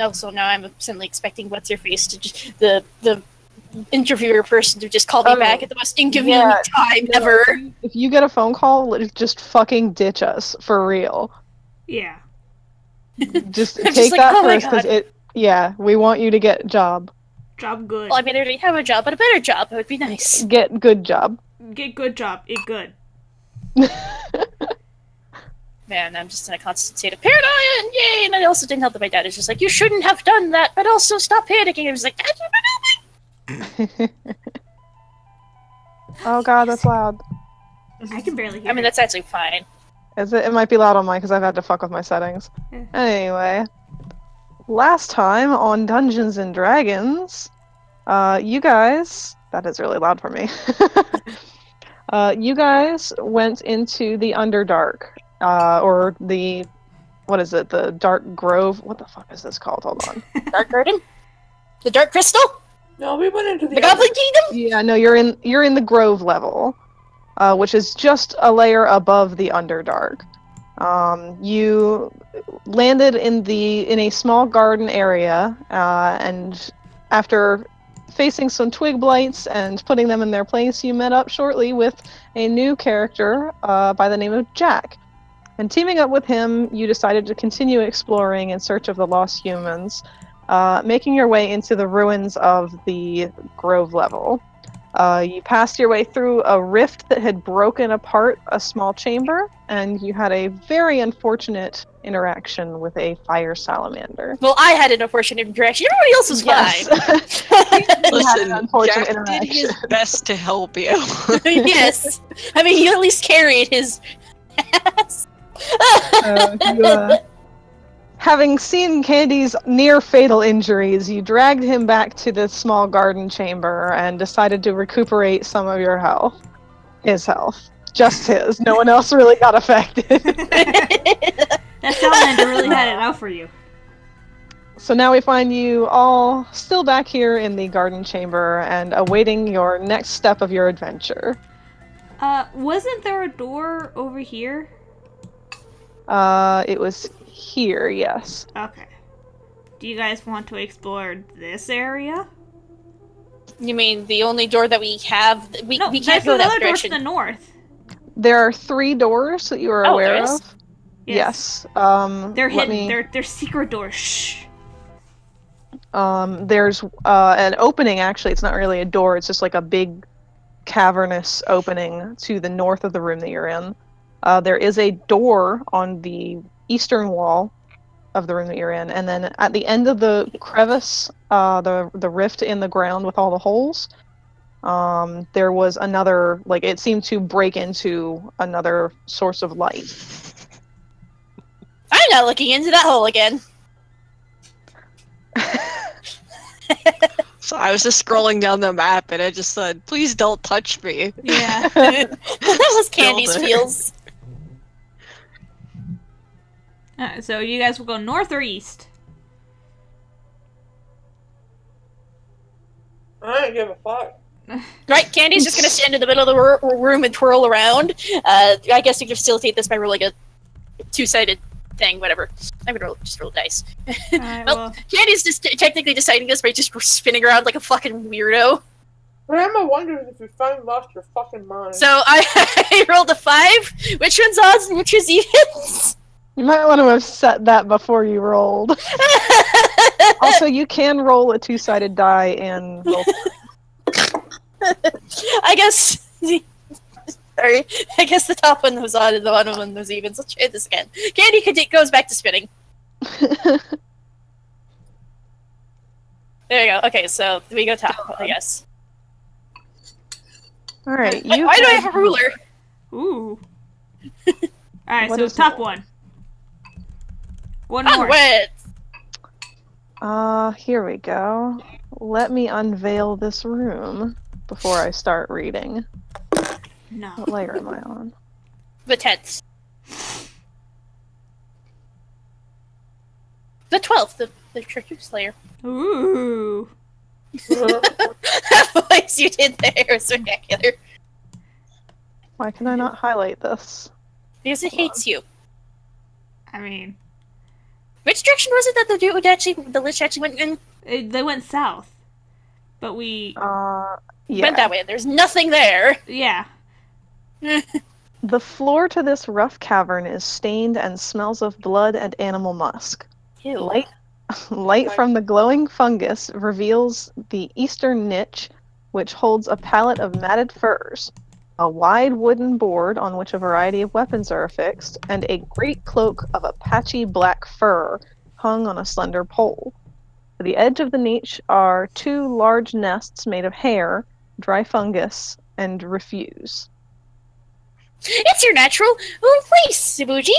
also now I'm suddenly expecting what's her face to just, the interviewer person to just call me back at the most inconvenient time ever. If you get a phone call, just fucking ditch us for real. Yeah. Just take that first, because we want you to get a job. Job good. Well, I mean, I already have a job, but a better job would be nice. Get good job. Get good job. It good. Man, I'm just in a constant state of paranoia, and yay! And I also didn't help that my dad is just like, you shouldn't have done that, but also stop panicking. I was like, Dad, you've been helping! Oh god, that's loud. I can barely hear I mean, that's actually fine. Is it? It might be loud on mine because I've had to fuck with my settings. Yeah. Anyway, last time on Dungeons and Dragons, you guys... That is really loud for me. You guys went into the Underdark, or the... What is it? The Dark Grove? What the fuck is this called? Hold on. Dark Garden? The Dark Crystal? No, we went into the Goblin Kingdom? Yeah, no, you're in the Grove level, which is just a layer above the Underdark. You landed in a small garden area, and after facing some twig blights and putting them in their place, you met up shortly with a new character by the name of Jack. And teaming up with him, you decided to continue exploring in search of the lost humans, making your way into the ruins of the Grove level. You passed your way through a rift that had broken apart a small chamber, and you had a very unfortunate interaction with a fire salamander. Well, I had an unfortunate interaction. Everybody else was fine. Listen, Jack did his best to help you. Yes. I mean, he at least carried his ass. Having seen Candy's near-fatal injuries, you dragged him back to the small garden chamber and decided to recuperate some of your health. His health. Just his. No one else really got affected. That salamander really had it out for you. So now we find you all still back here in the garden chamber and awaiting your next step of your adventure. Wasn't there a door over here? It was here, yes. Okay. Do you guys want to explore this area? You mean the only door that we have? We can't go that direction. There's another door to the north. There are 3 doors that you are aware of. Yes. They're hidden. They're secret doors. Shh. There's an opening, actually. It's not really a door. It's just like a big cavernous opening to the north of the room that you're in. There is a door on the eastern wall of the room that you're in, and then at the end of the crevice, the rift in the ground with all the holes, there was another, like, it seemed to break into another source of light. I'm not looking into that hole again. So I was just scrolling down the map and I just said, please don't touch me. Yeah. That was Candy's feels. So you guys will go north or east? I don't give a fuck. Right, Candy's just gonna stand in the middle of the room and twirl around. I guess you can facilitate this by rolling a 2-sided thing, whatever. I'm gonna just roll dice. Right, well, Candy's just technically deciding this by just spinning around like a fucking weirdo. Grandma wonders if you finally lost your fucking mind. So I rolled a 5. Which one's odds and which is evens? You might want to have set that before you rolled. Also, you can roll a 2-sided die and roll. I guess. Sorry. I guess the top one was odd and the bottom one was even. So let's try this again. Candy goes back to spinning. There you go. Okay, so we go top, I guess. Alright, Why do I have a ruler? Ooh. Alright, so top one. One more. Onward! Here we go. Let me unveil this room before I start reading. No. What layer am I on? The 10th. The 12th, the Trickster's layer. Ooh. That voice you did there was spectacular. Why can I not highlight this? Because it hates you. I mean... Which direction was it that the lich actually went in? They went south, but we Yeah. Went that way. There's nothing there. yeah. The floor to this rough cavern is stained and smells of blood and animal musk. Ew. Light from the glowing fungus reveals the eastern niche, which holds a pallet of matted furs, a wide wooden board on which a variety of weapons are affixed, and a great cloak of a patchy black fur hung on a slender pole. At the edge of the niche are 2 large nests made of hair, dry fungus, and refuse. It's your natural place, Ibuji.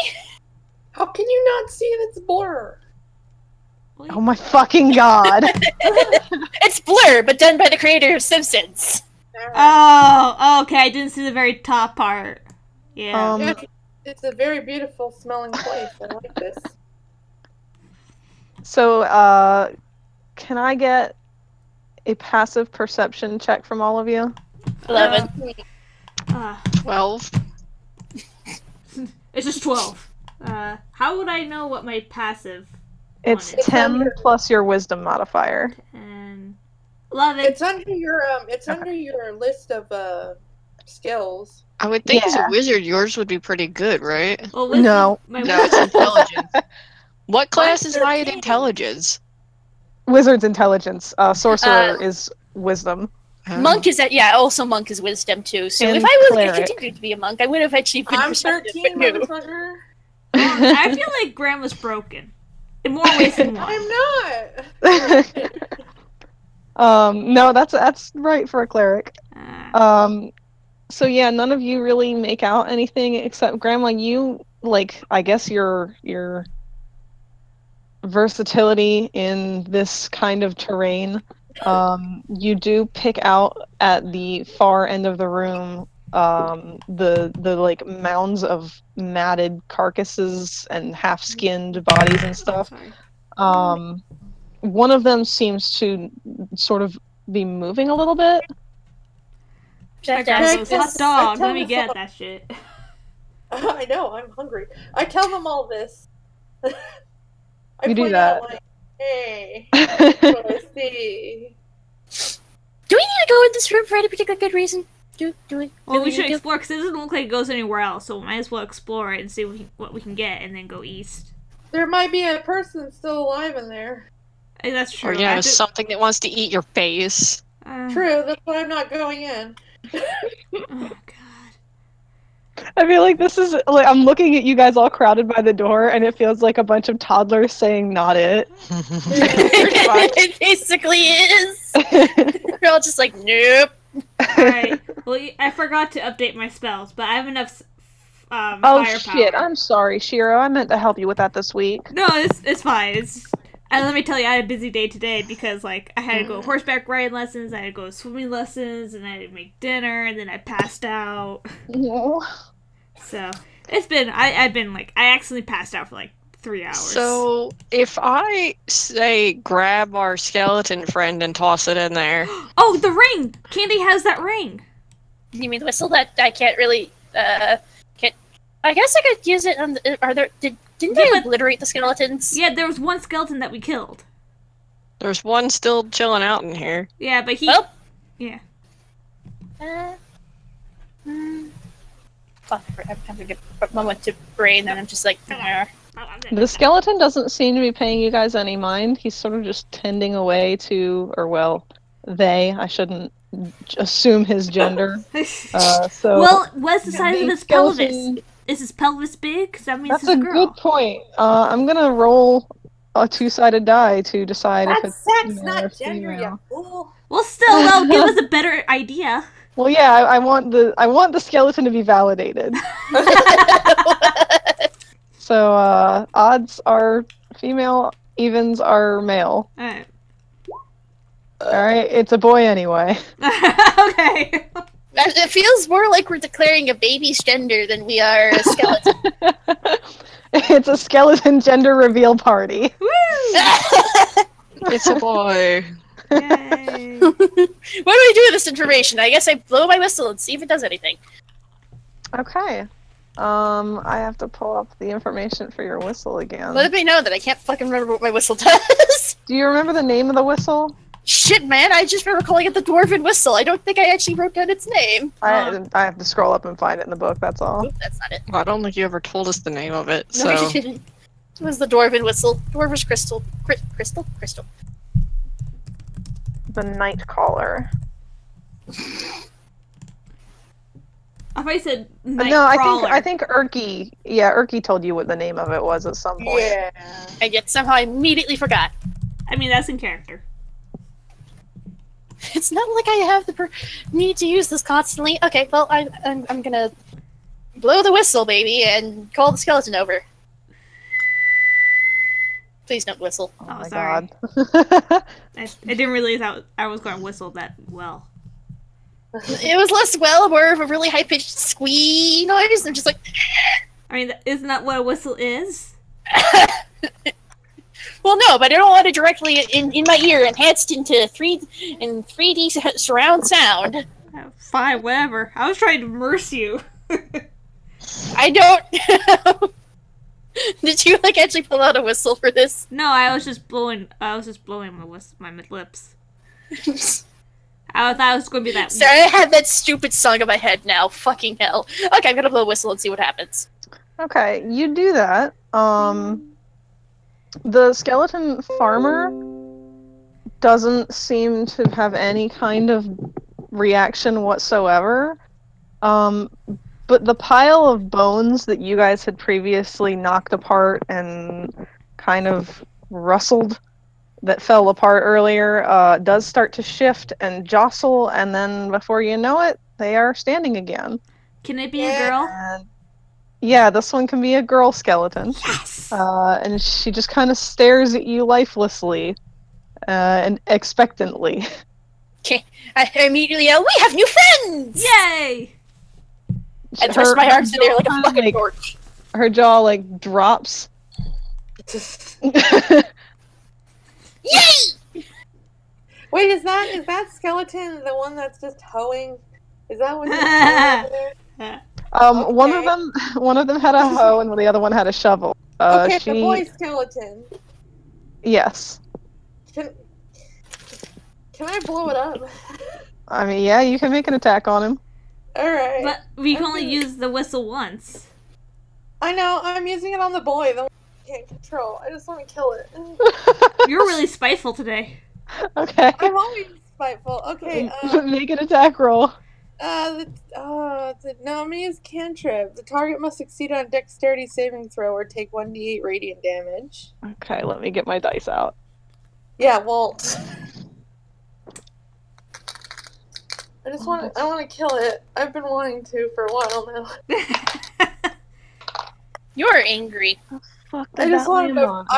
How can you not see this blur? Oh my fucking god! It's Blur, but done by the creator of Simpsons. Oh, okay. I didn't see the very top part. Yeah. Yeah, it's a very beautiful smelling place. I like this. So, can I get a passive perception check from all of you? 11. 12. It's just 12. How would I know what my passive It's one is? 10 plus your wisdom modifier. 10, 11. It's under your list of skills. I would think as Yeah. a wizard, yours would be pretty good, right? Well, wisdom, No. My No, it's intelligence. What class Mine's is high in 13. intelligence? Wizard's intelligence. Sorcerer is wisdom. Monk is also Monk is wisdom too. So And if I was cleric. continued to be a monk, I would have actually been I'm perceptive, 13, but no. motherfucker. I feel like Graham was broken. In more ways than one. I'm not. No, that's right for a cleric. Uh, So yeah, none of you really make out anything except Grandma. You I guess your versatility in this kind of terrain. You do pick out at the far end of the room the mounds of matted carcasses and half-skinned bodies and stuff. sorry. One of them seems to sort of be moving a little bit. That Jack, guy goes, hot dog, tell let me this get all- that shit. I know, I'm hungry. I tell them all this. I You do point that. out, like, hey, what I see. Do we need to go in this room for any particular good reason? Do we? Well, do we should need to? explore because it doesn't look like it goes anywhere else, so we might as well explore it and see what we can get and then go east. There might be a person still alive in there. Hey, that's true. Or, I have to- something that wants to eat your face. True, that's why I'm not going in. Oh, God. I feel like this is I'm looking at you guys all crowded by the door, and it feels like a bunch of toddlers saying "not it." It basically is. We're all just like, nope. Alright. Well, I forgot to update my spells, but I have enough Oh firepower. shit! I'm sorry, Shiro. I meant to help you with that this week. No, it's fine. And let me tell you, I had a busy day today because, I had to go horseback riding lessons, I had to go swimming lessons, and I had to make dinner, and then I passed out. No. So, it's been, I accidentally passed out for, 3 hours. So, if I say grab our skeleton friend and toss it in there. Oh, the ring! Candy has that ring! You mean the whistle that I can't really, can't... I guess I could use it on the... Didn't they obliterate the skeletons? Yeah, there was one skeleton that we killed. There's one still chilling out in here. Yeah, but he... Oh. Yeah. Fuck, I'm having a moment to brain, and I'm just like, The skeleton doesn't seem to be paying you guys any mind. He's sort of just tending away to, they. I shouldn't assume his gender. So. Well, what's the size of the his pelvis? skeleton- Is his pelvis big? Because that means That's he's a a girl. good point. I'm gonna roll a 2-sided die to decide if it's That's female or not gender, female. you fool. Well, still, that'll give us a better idea. Well, yeah, I want the skeleton to be validated. So odds are female, evens are male. Alright. All right, it's a boy anyway. Okay. It feels more like we're declaring a baby's gender than we are a skeleton. It's a skeleton gender reveal party. Woo! It's a boy. Yay. What do we do with this information? I guess I blow my whistle and see if it does anything. Okay. I have to pull up the information for your whistle again. Let me know that I can't fucking remember what my whistle does. Do you remember the name of the whistle? Shit, man, I just remember calling it the Dwarven Whistle. I don't think I actually wrote down its name. I have to scroll up and find it in the book, that's all. Oop, that's not it. Well, I don't think you ever told us the name of it, No, so... you didn't. It was the Dwarven Whistle. Dwarvish Crystal. Crystal? Crystal. The Night Caller. I said No, I think Erky told you what the name of it was at some point. Yeah. And yet somehow I immediately forgot. I mean, that's in character. It's not like I have the need to use this constantly. Okay, well, I'm gonna blow the whistle, baby, and call the skeleton over. Please don't whistle. Oh, my sorry. God. I didn't realize I was going to whistle that well. It was less well, more of a really high-pitched squee noise. I'm just like... I mean, isn't that what a whistle is? Well, no, but I don't want it directly in my ear, enhanced into 3D surround sound. Fine, whatever. I was trying to immerse you. I don't... Did you, like, actually pull out a whistle for this? No, I was just blowing my lips. I thought it was going to be that. Sorry, I have that stupid song in my head now. Fucking hell. Okay, I'm gonna blow a whistle and see what happens. Okay, you do that. The skeleton farmer doesn't seem to have any kind of reaction whatsoever. But the pile of bones that you guys had previously knocked apart and kind of rustled that fell apart earlier does start to shift and jostle, and then before you know it, they are standing again. Can it be a girl? And yeah, this one can be a girl skeleton. Yes! And she just kind of stares at you lifelessly and expectantly. Okay, I immediately yell, "We have new friends!" Yay! I thrust my arms in there like a fucking torch. Her jaw, like, drops. Yay! Wait, is that skeleton the one that's just hoeing? Is that what it's there? One of them had a hoe and the other one had a shovel. Okay, the boy skeleton. Yes. Can I blow it up? I mean, yeah, you can make an attack on him. Alright. But we can only use the whistle once. I know, I'm using it on the boy, the one I can't control. I just want to kill it. You're really spiteful today. Okay. I'm always spiteful. Okay, make an attack roll. no, I'm gonna use cantrip. The target must succeed on a dexterity saving throw or take 1d8 radiant damage. Okay, let me get my dice out. Yeah, well... I want to kill it. I've been wanting to for a while now. You're angry. I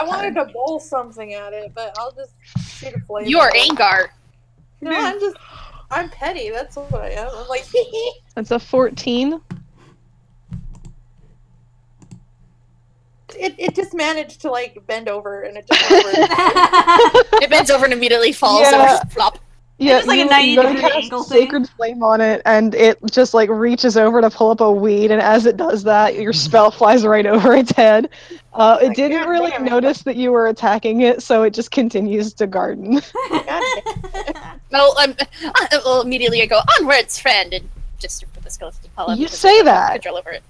wanted to bowl something at it, but I'll just shoot a flame. You're Angar. No, I'm petty. That's what I am. I'm like, That's a 14. It just managed to like bend over and it just went over. It bends over and immediately falls Yeah. over. Flop. Yeah, It's like a you 90-degree cast angle thing. Sacred flame on it, and it just like reaches over to pull up a weed, and as it does that, your spell flies right over its head. It didn't God really damn it. notice that you were attacking it, so it just continues to garden. Well, immediately I go, "Onwards, friend," and just for the skeleton to pull up. You because say I have that. Control over it.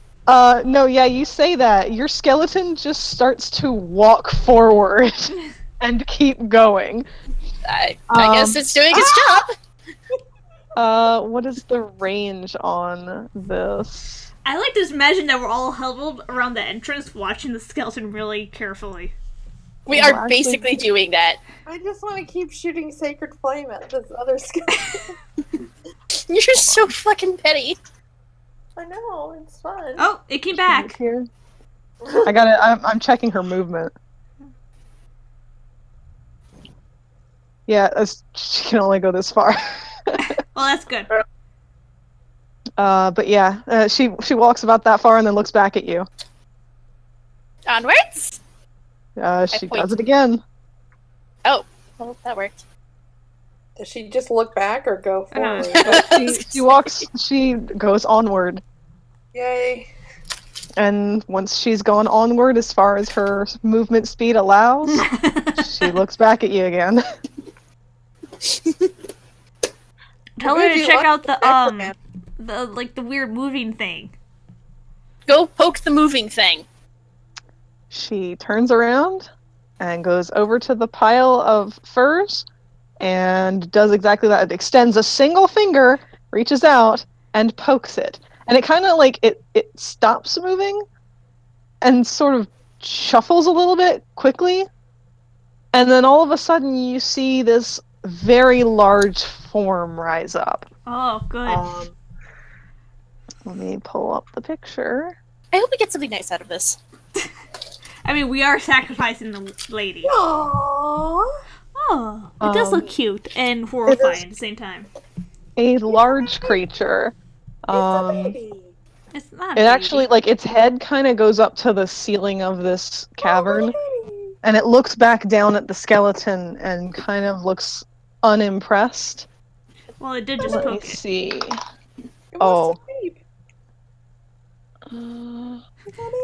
No, yeah, you say that. Your skeleton just starts to walk forward and keep going. I guess it's doing its job. What is the range on this? I like to just imagine that we're all huddled around the entrance watching the skeleton really carefully. We Well, are actually- basically doing that. I just want to keep shooting sacred flame at this other skeleton. You're so fucking petty. I know, it's fun. Oh, it came back. Here. I got it. I'm checking her movement. Yeah, she can only go this far. Well, that's good. But yeah, she walks about that far and then looks back at you. Onwards? She point. does it again. Oh, well, that worked. Does she just look back or go I don't forward? She goes onward. Yay. And once she's gone onward as far as her movement speed allows, she looks back at you again. Tell her to check out the weird moving thing. Go poke the moving thing. She turns around and goes over to the pile of furs and does exactly that. It extends a single finger, reaches out, and pokes it. And it kind of like, it stops moving and sort of shuffles a little bit quickly. And then all of a sudden you see this very large form rise up. Oh, good. Let me pull up the picture. I hope we get something nice out of this. I mean, we are sacrificing the lady. Aww. Oh, it does look cute and horrifying at the same time. A large creature. It's a baby. It's not. It actually, like, its head kind of goes up to the ceiling of this cavern, and it looks back down at the skeleton and kind of looks unimpressed. Well, it did just Let me poke it. see. It Oh. wants to sleep.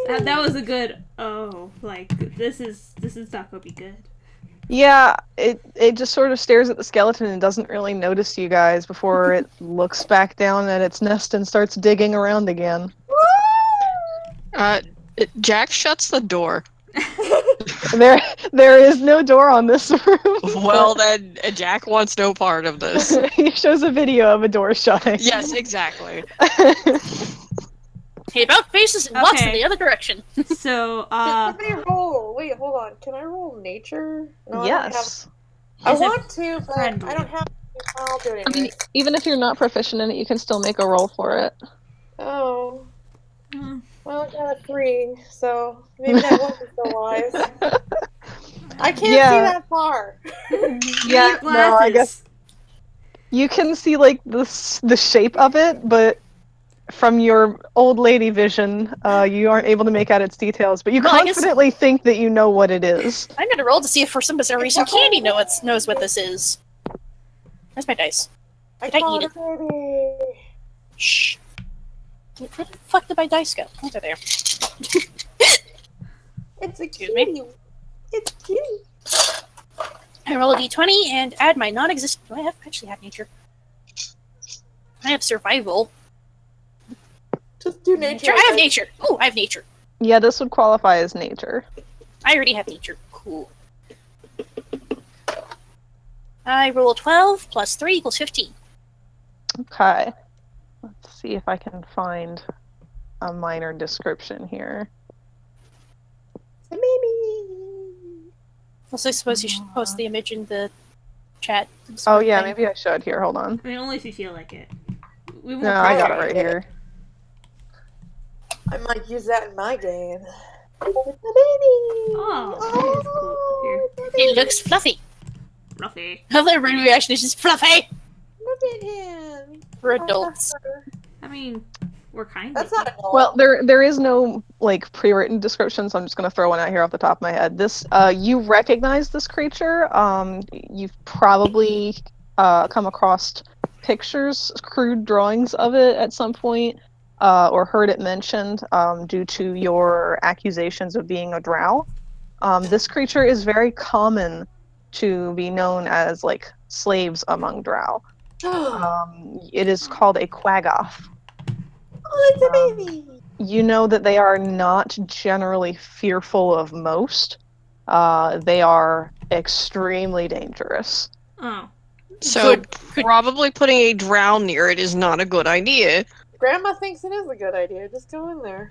That was a good. Oh, like this is not gonna be good. Yeah, it just sort of stares at the skeleton and doesn't really notice you guys before it looks back down at its nest and starts digging around again. Jack shuts the door. There is no door on this room. Well, then Jack wants no part of this. He shows a video of a door shutting. Yes, exactly. He about faces and walks in Okay. the other direction. So, Can somebody roll? Wait, hold on. Can I roll nature? No, Yes. I Is it want to, but friendly? I don't have to. I'll do it I mean, anyway. even if you're not proficient in it, you can still make a roll for it. Oh. Hmm. Well, I got a 3, so maybe that wasn't so wise. I can't Yeah. see that far. Yeah, Glasses. no, I guess you can see like the shape of it, but from your old lady vision, you aren't able to make out its details. But you Well, I guess- confidently think that you know what it is. I'm gonna roll to see if for some bizarre reason Candy knows what this is. Where's my dice? I Did I call eat it a baby. Shh. Where the fuck did my dice go? Oh, they're there. It's a Excuse me? cutie. It's cute. I roll a d20 and add my non-existent. Do I actually have nature? I have survival. Just do nature. I have nature. Oh, I have nature. Yeah, this would qualify as nature. I already have nature. Cool. I roll 12 plus 3 equals 15. Okay. Let's see if I can find a minor description here. It's a baby. Also, I suppose you should post the image in the chat. Oh yeah, maybe I should. Here, hold on. I mean, only if you feel like it. We won't No, I got it pressure right you. here. I might use that in my game. It's a baby. Oh, that is cool. Here. It looks fluffy. Fluffy. Other reaction is just fluffy Look at him. for adults. I mean, we're kind That's of. not adult. Well, there is no like pre-written description, so I'm just gonna throw one out here off the top of my head. This you recognize this creature. You've probably come across pictures, crude drawings of it at some point, or heard it mentioned due to your accusations of being a drow. This creature is very common to be known as like slaves among drow. It is called a quaggoth. Oh, it's a baby. You know that they are not generally fearful of most. They are extremely dangerous. Oh. So probably putting a drow near it is not a good idea. Grandma thinks it is a good idea. Just go in there.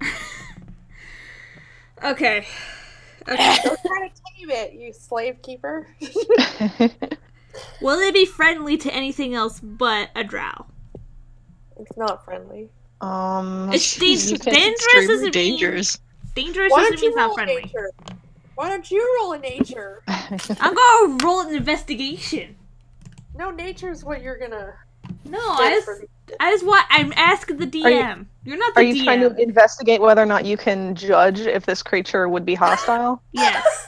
Okay. Don't try to tame it, you slave keeper. Will it be friendly to anything else but a drow? It's not friendly. It's you dangerous. can- Dangerous Extremely doesn't mean dangerous. dangerous Why doesn't don't mean you it's not roll a friendly. nature? Why don't you roll a nature? I'm gonna roll an investigation. No, nature's what you're gonna. No, get for me. I'm asking the DM. You're not the Are you DM. trying to investigate whether or not you can judge if this creature would be hostile? Yes.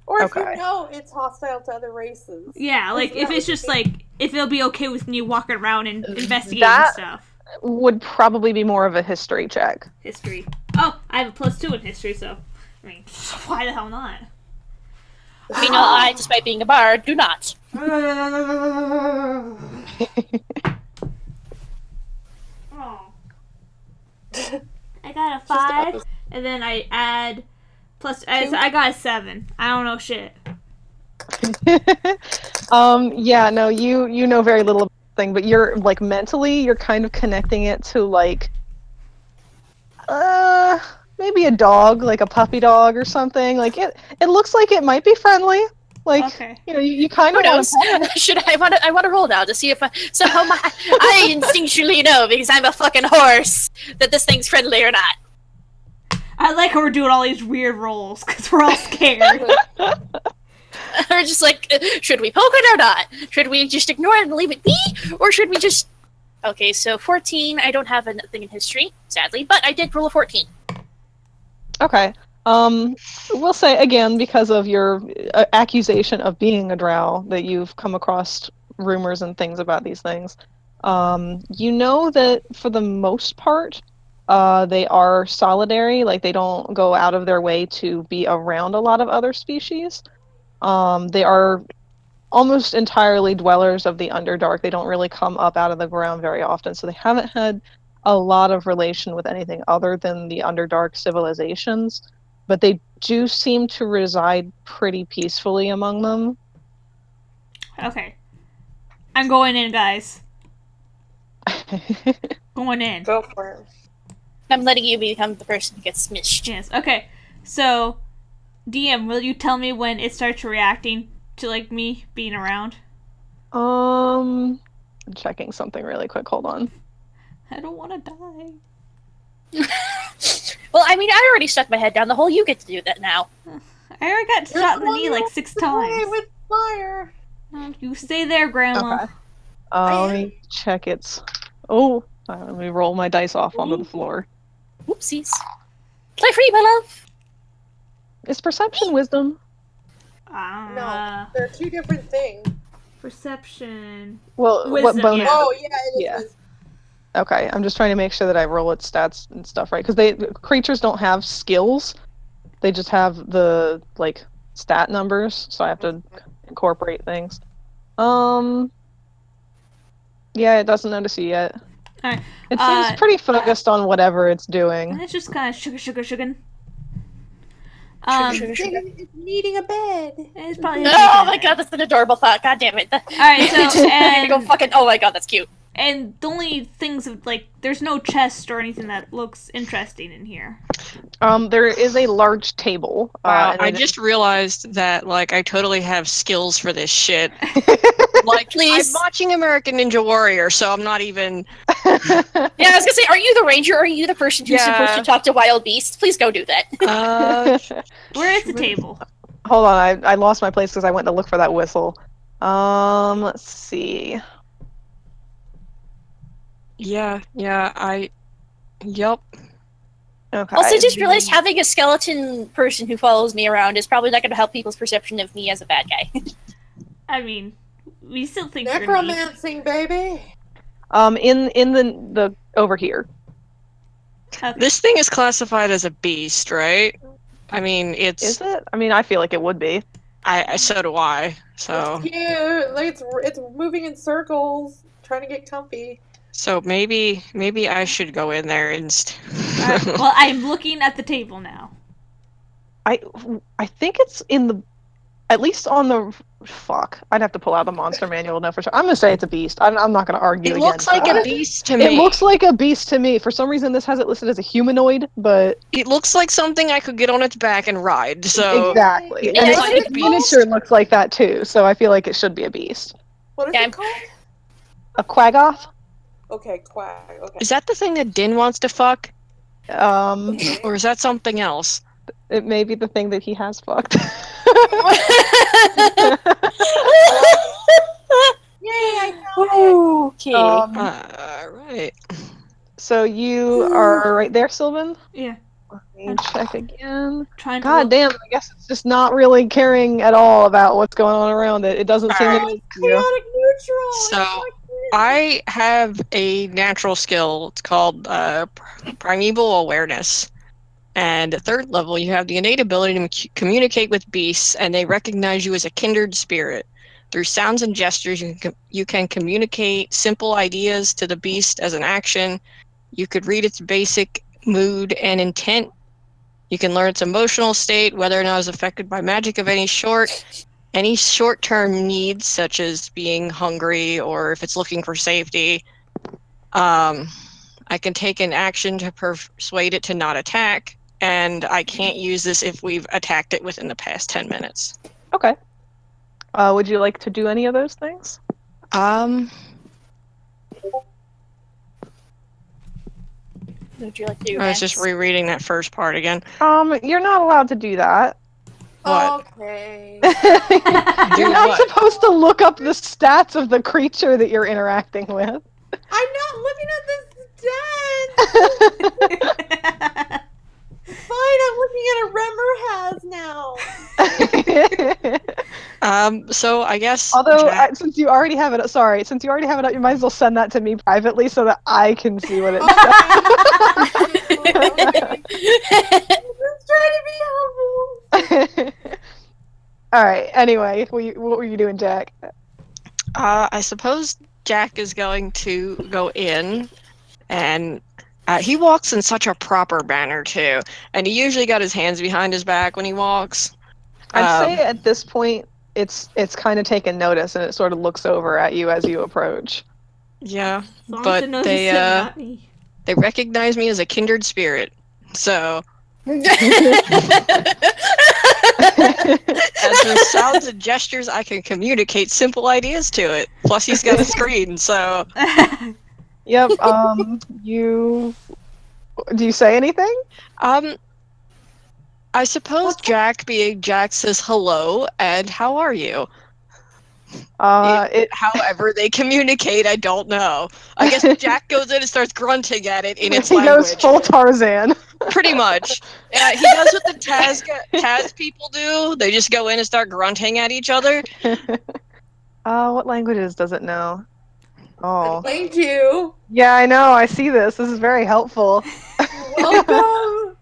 Or if Okay. you know it's hostile to other races. Yeah, like if it's just like if it'll be okay with me walking around and investigating That- stuff. Would probably be more of a history check. History. Oh, I have a +2 in history, so I mean, why the hell not? Meanwhile, I, despite being a bard, do not. Oh. I got a 5, and then I add I got a 7. I don't know shit. Yeah, no, you know very little about the thing, but you're like mentally you're kind of connecting it to like maybe a dog, like a puppy dog or something. Like it looks like it might be friendly. Like Okay. you know, you kind Who of knows? Should I want to roll now to see if somehow I instinctually know because I'm a fucking horse that this thing's friendly or not. I like how we're doing all these weird rolls because we're all scared. We're just like, should we poke it or not? Should we just ignore it and leave it be, or should we just? Okay, so 14. I don't have anything in history, sadly, but I did roll a 14. Okay. We'll say again because of your accusation of being a drow that you've come across rumors and things about these things. You know that for the most part, they are solitary. Like they don't go out of their way to be around a lot of other species. They are almost entirely dwellers of the Underdark. They don't really come up out of the ground very often, so they haven't had a lot of relation with anything other than the Underdark civilizations. But they do seem to reside pretty peacefully among them. Okay. I'm going in, guys. Going in. Go for it. I'm letting you become the person who gets smished. Yes. Okay. So, DM, will you tell me when it starts reacting to like me being around? I'm checking something really quick. Hold on. I don't want to die. Well, I mean, I already stuck my head down the hole. You get to do that now. I already got shot in the knee like 6 Play times. with fire. You stay there, Grandma. Okay. Let me check its. Oh, let me roll my dice off onto the floor. Whoopsies. Play free, my love. Is perception wisdom? No, they're two different things. Perception. Well, what Wisdom, bonus? yeah. Oh yeah, it is. Yeah. Okay, I'm just trying to make sure that I roll its stats and stuff right, because creatures don't have skills; they just have the like stat numbers. So I have to incorporate things. Yeah, it doesn't notice you yet. Alright. It seems pretty focused on whatever it's doing. It's just kind of sugar. It's needing a bed. It's probably. Oh my god, that's an adorable thought. God damn it. Alright, so I'm gonna go fucking. Oh my god, that's cute. And the only things of like, there's no chest or anything that looks interesting in here. There is a large table. Wow, and I it- just realized that, like, I totally have skills for this shit. Like, Please. I'm watching American Ninja Warrior, so I'm not even... Yeah, I was gonna say, are you the ranger or are you the person who's Yeah. supposed to talk to wild beasts? Please go do that. Where is the table? Hold on, I lost my place because I went to look for that whistle. Let's see. Yep. Okay. Also, just realized having a skeleton person who follows me around is probably not gonna help people's perception of me as a bad guy. I mean, we still think you're neat. Necromancing, baby. In the over here. Okay. This thing is classified as a beast, right? I mean, it's... Is it? I mean, I feel like it would be. So do I, so... It's cute. Like it's moving in circles, trying to get comfy. So maybe I should go in there and... Alright, well, I'm looking at the table now. I think it's in the, at least on the. Fuck. I'd have to pull out the monster manual to know for sure. I'm gonna say it's a beast. I'm not gonna argue It against looks like that. a beast to me. It looks like a beast to me. For some reason, this has it listed as a humanoid, but It looks like something I could get on its back and ride, so... exactly. it And looks its like a beast. miniature looks like that too. So I feel like it should be a beast. What is Yeah, it called? A quaggoth. Okay, quack. Okay. Is that the thing that Din wants to fuck? It Or is that something else? may be the thing that he has fucked. Yay! I know Okay. Right. So you are right there, Sylvan? Yeah. Let me check again. Trying to God look- damn, I guess it's just not really caring at all about what's going on around it. It doesn't seem to it. be. Chaotic neutral. So, It's like this. I have a natural skill. It's called Primeval Awareness. And at 3rd level, you have the innate ability to communicate with beasts, and they recognize you as a kindred spirit. Through sounds and gestures, you can communicate simple ideas to the beast as an action. You could read its basic mood and intent. You can learn its emotional state, whether or not it's affected by magic of any short-term needs, such as being hungry or if it's looking for safety. I can take an action to persuade it to not attack, and I can't use this if we've attacked it within the past 10 minutes. Okay. Would you like to do any of those things? Would you like to do I was just rereading that first part again. You're not allowed to do that. What? Okay. You're not supposed to look up the stats of the creature that you're interacting with. I'm not looking at the stats! Fine, I'm looking at a Remmer has now. So I guess. Although, since you already have it, up, you might as well send that to me privately so that I can see what it says. Just trying to be helpful. All right. Anyway, what were you doing, Jack? I suppose Jack is going to go in, and he walks in such a proper manner too. And he usually got his hands behind his back when he walks. I'd say at this point, it's kind of taken notice, and it sort of looks over at you as you approach. Yeah, but they recognize me as a kindred spirit, so. As with sounds and gestures, I can communicate simple ideas to it. Plus, he's got a screen, so. Yep. Do you say anything? I suppose Jack, being Jack, says hello and how are you? However they communicate, I don't know. I guess Jack goes in and starts grunting at it in its language. He goes full Tarzan. Pretty much. He does what the Taz people do. They just go in and start grunting at each other. What languages does it know? Oh. Thank you. Yeah, I know. I see this. This is very helpful. Welcome.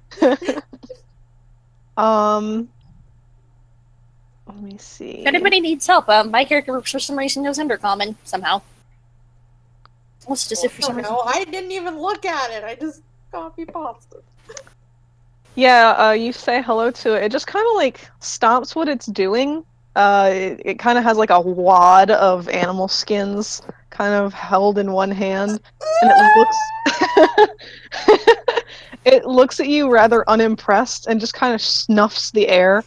Let me see. If anybody needs help, my character for some reason knows Undercommon somehow. Let's just for some reason. No, I didn't even look at it. I just copy pasta. Yeah, you say hello to it. It just kind of like stops what it's doing. It kind of has like a wad of animal skins kind of held in one hand, and it looks at you rather unimpressed and just kind of snuffs the air,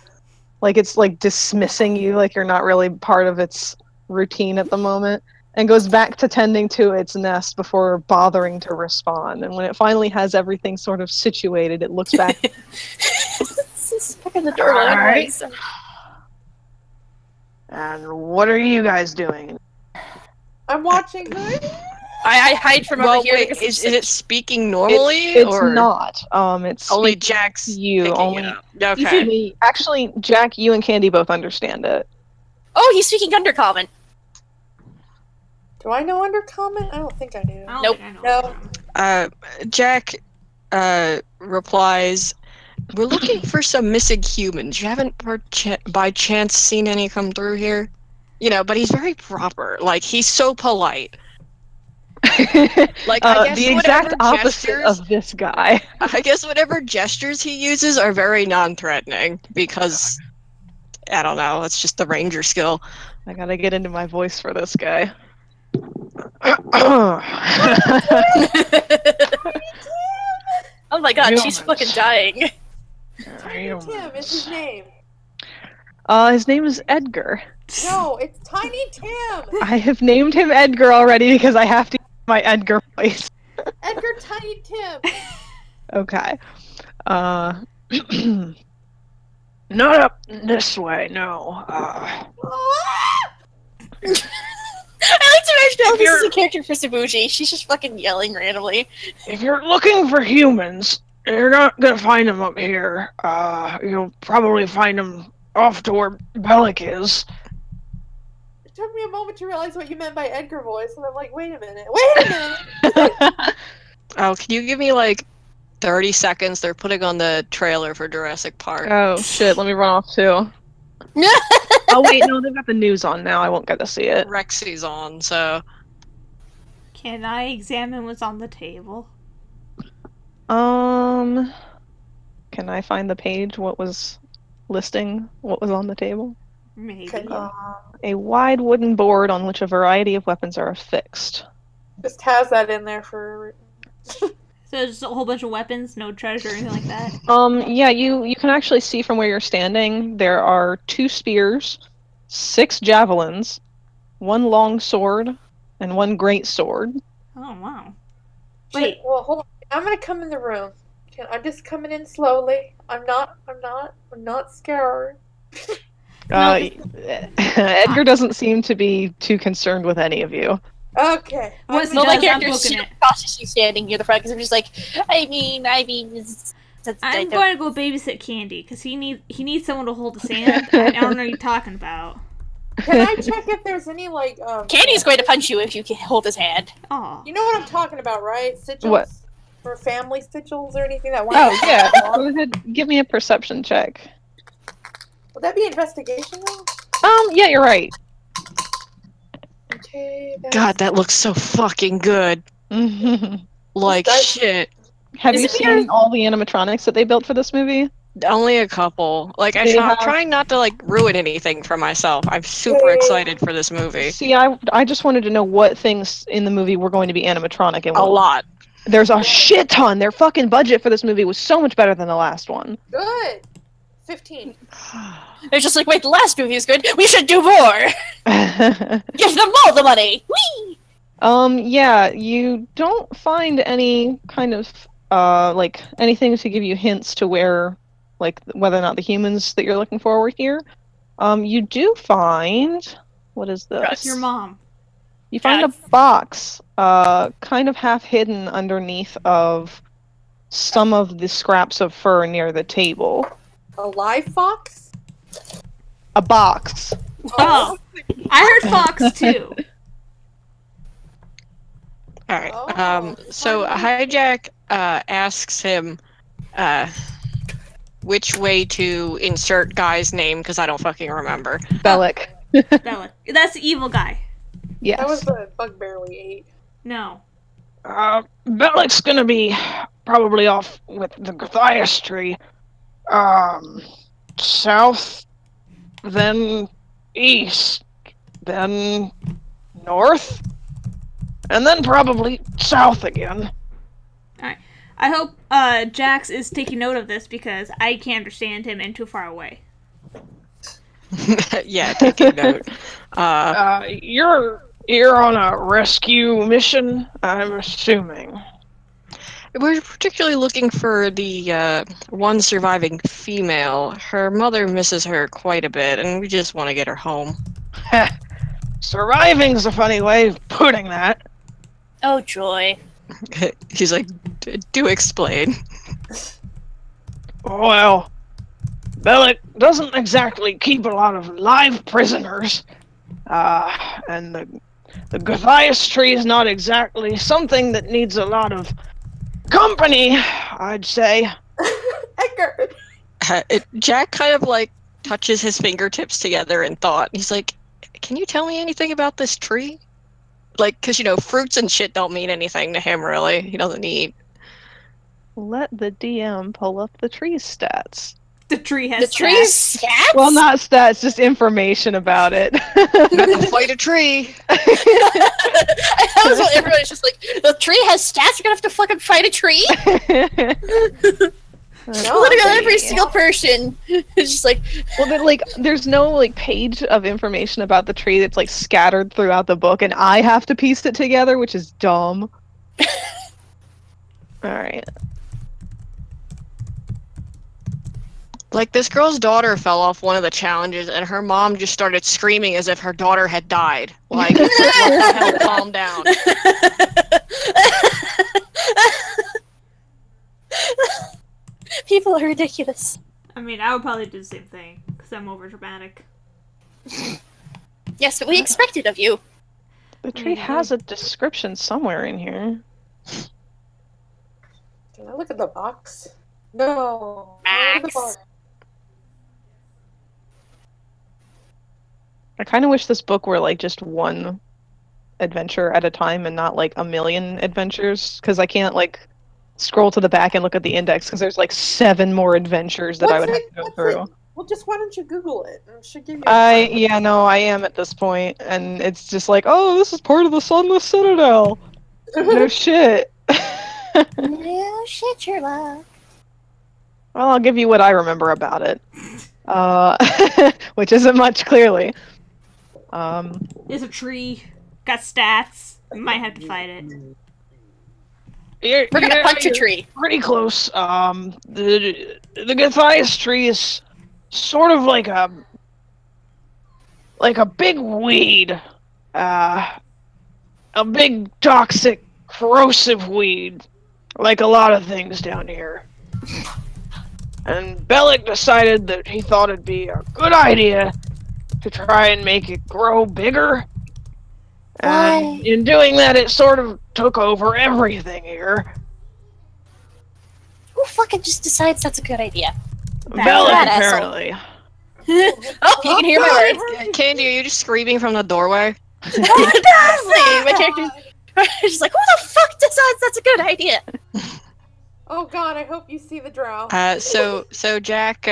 like it's like dismissing you, like you're not really part of its routine at the moment, and goes back to tending to its nest before bothering to respond. And when it finally has everything sort of situated, it looks back. Back in the door. Right. And what are you guys doing? I'm watching this. I hide from over here. Wait, is it speaking normally? It's or? Not. It's only Jack's you. Only okay. Actually, Jack, you and Candy both understand it. Oh, he's speaking Undercommon. Do I know Undercommon? I don't think I do. Nope. No. Jack replies, "We're looking for some missing humans. You haven't by chance seen any come through here? You know, but he's very proper. Like, he's so polite." Like, I guess the exact opposite of this guy. I guess whatever gestures he uses are very non-threatening because, I don't know, it's just the ranger skill. I gotta get into my voice for this guy. Oh my god, she's fucking dying. Tiny Tim is his name. His name is Edgar. No, it's Tiny Tim. I have named him Edgar already because I have to use my Edgar voice. Edgar Tiny Tim. Okay. Not up this way, no. I like to imagine how this is a character for Sabuji. She's just fucking yelling randomly. If you're looking for humans, you're not gonna find them up here. You'll probably find them off to where Bellic is. It took me a moment to realize what you meant by Edgar voice, and I'm like, wait a minute. Oh, can you give me, like, 30 seconds. They're putting on the trailer for Jurassic Park. Oh shit, let me run off too. Oh wait, no, they've got the news on now. I won't get to see it. Rexy's on, so... Can I examine what's on the table? Can I find the page? What was listing? What was on the table? Maybe. A wide wooden board on which a variety of weapons are affixed. Just has that in there for. So there's just a whole bunch of weapons, no treasure or anything like that? Yeah, you can actually see from where you're standing, there are 2 spears, 6 javelins, 1 long sword, and 1 great sword. Oh, wow. Wait. Well, hold on. I'm gonna come in the room. I'm just coming in slowly. I'm not scared. Edgar doesn't seem to be too concerned with any of you. Okay. Once he Well, my does, I'm character's booking it. cautiously standing near the front because I'm just like, I mean, I'm going to go babysit Candy because he needs someone to hold his hand. I don't know what you're talking about. Can I check if there's any like Candy's going to punch you if you can hold his hand. Aw. You know what I'm talking about, right? Sigils? What? For family sigils or anything that one. Oh yeah, go ahead. Give me a perception check. Would that be investigation though? Yeah, you're right. Okay. God, that looks so fucking good. Like, shit. Have you seen all the animatronics that they built for this movie? Only a couple. Like, I'm trying not to, like, ruin anything for myself. I'm super excited for this movie. See, I just wanted to know what things in the movie were going to be animatronic. And A lot. There's a shit ton. Their fucking budget for this movie was so much better than the last one. Good. 15. They're just like, wait, the last movie is good. We should do more. Give them all the money. Whee! Yeah, you don't find any kind of like anything to give you hints to where, like, whether or not the humans that you're looking for were here. You do find, what is this? It's your mom. You find a box, kind of half hidden underneath of some of the scraps of fur near the table. A live fox? A box. Oh, I heard fox too. Alright, Oh, so Hijack asks him which way to insert guy's name, because I don't fucking remember. Bellic. That's the evil guy. Yes. That was the bugbear we ate. No. Bellic's gonna be probably off with the Guthias tree. South, then east, then north, and then probably south again. Alright. I hope Jax is taking note of this because I can't understand him and too far away. Yeah, taking note. You're on a rescue mission, I'm assuming. We're particularly looking for the one surviving female. Her mother misses her quite a bit, and we just want to get her home. Surviving's a funny way of putting that. Oh, joy. He's like, do explain. Well, Bellic doesn't exactly keep a lot of live prisoners. And the Guthias tree is not exactly something that needs a lot of company, I'd say. Edgar! Jack kind of like touches his fingertips together in thought. He's like, can you tell me anything about this tree? Like, because, you know, fruits and shit don't mean anything to him, really. He doesn't eat. Let the DM pull up the tree's stats. The tree has tree's stats. stats? Well, not stats, just information about it. You have to fight a tree. That was what everybody's just like, the tree has stats, you're gonna have to fucking fight a tree? Literally every single person is just like... Well, then, like, there's no, like, page of information about the tree that's, like, scattered throughout the book, and I have to piece it together, which is dumb. Alright. Like, this girl's daughter fell off one of the challenges, and her mom just started screaming as if her daughter had died. Like, what the hell, calm down. People are ridiculous. I mean, I would probably do the same thing because I'm over dramatic. Yes, but we expect it of you. The tree has a description somewhere in here. Can I look at the box? No. Max. I kind of wish this book were like just one adventure at a time and not like a million adventures, because I can't like scroll to the back and look at the index because there's like 7 more adventures that I would have to go through. Well, just why don't you Google it? It should give you. Yeah, no, I am at this point, and it's just like, oh, this is part of the Sunless Citadel. No shit. No shit, Sherlock. Well, I'll give you what I remember about it, which isn't much, clearly. There's a tree. Got stats. We might have to fight it. We're gonna punch a tree. Pretty close. The Gathias tree is sort of like a big weed. A big toxic, corrosive weed, like a lot of things down here. And Bellic decided that he thought it'd be a good idea to try and make it grow bigger. And in doing that, it sort of took over everything here. Who fucking just decides that's a good idea? Bellic, that apparently. Oh, you can hear my words. Candy, are you just screaming from the doorway? My character's just like, who the fuck decides that's a good idea? Oh god, I hope you see the drow. So Jack,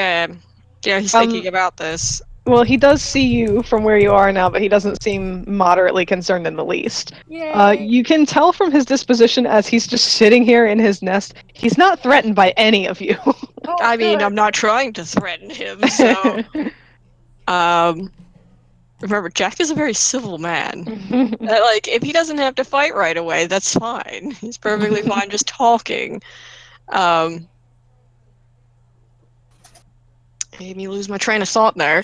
he's thinking about this. Well, he does see you from where you are now, but he doesn't seem moderately concerned in the least. You can tell from his disposition as he's just sitting here in his nest, he's not threatened by any of you. Oh, I mean, good. I'm not trying to threaten him, so... remember, Jack is a very civil man. Like, if he doesn't have to fight right away, that's fine. He's perfectly fine just talking. Made me lose my train of thought there.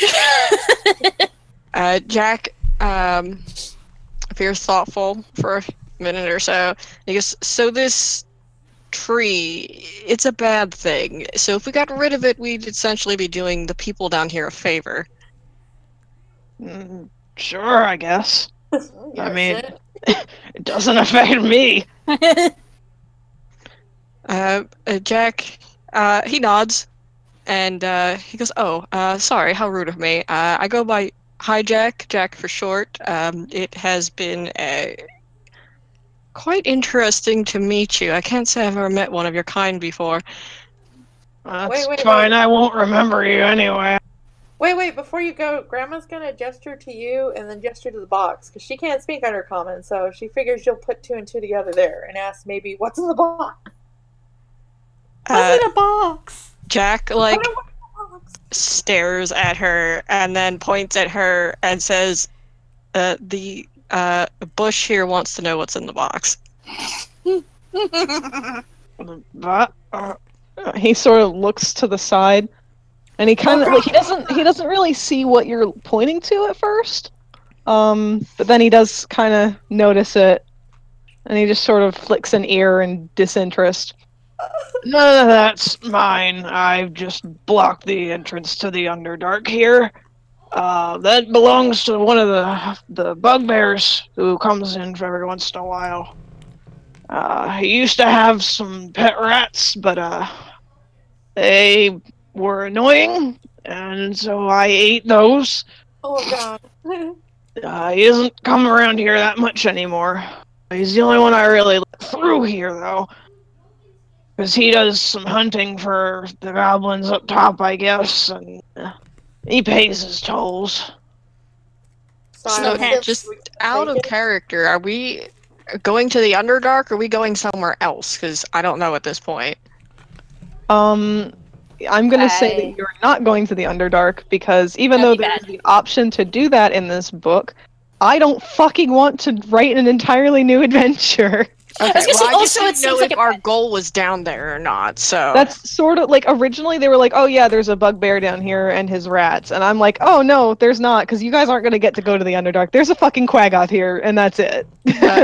Jack appears thoughtful for a minute or so. He goes, so this tree, it's a bad thing. So if we got rid of it, we'd essentially be doing the people down here a favor. Sure, I guess. I mean, Shit. it doesn't affect me. Jack, he nods, and he goes, oh, sorry, how rude of me. I go by Hi Jack, Jack for short. It has been quite interesting to meet you. I can't say I've ever met one of your kind before. That's Wait, fine, wait. I won't remember you anyway. Wait, before you go, Grandma's gonna gesture to you and then gesture to the box, because she can't speak undercommon, so she figures you'll put 2 and 2 together there, and ask maybe, what's in the box? What's in a box? Jack, like, stares at her and then points at her and says, the bush here wants to know what's in the box. But, he sort of looks to the side, and he kind of like he doesn't really see what you're pointing to at first, but then he does kind of notice it, and he just sort of flicks an ear in disinterest. None of that's mine. I've just blocked the entrance to the Underdark here. That belongs to one of the bugbears who comes in every once in a while. He used to have some pet rats, but they were annoying, and so I ate those. Oh god. He doesn't come around here that much anymore. He's the only one I really let through here, though. Because he does some hunting for the goblins up top, I guess, and he pays his tolls. So, just out of character, are we going to the Underdark, or are we going somewhere else? Because I don't know at this point. I'm gonna say that you're not going to the Underdark, because even though there's the option to do that in this book, I don't fucking want to write an entirely new adventure. Okay, I just didn't know if our goal was down there or not, so... That's sort of, like, originally they were like, oh yeah, there's a bugbear down here and his rats, and I'm like, oh no, there's not, because you guys aren't gonna get to go to the Underdark. There's a fucking Quaggoth here, and that's it.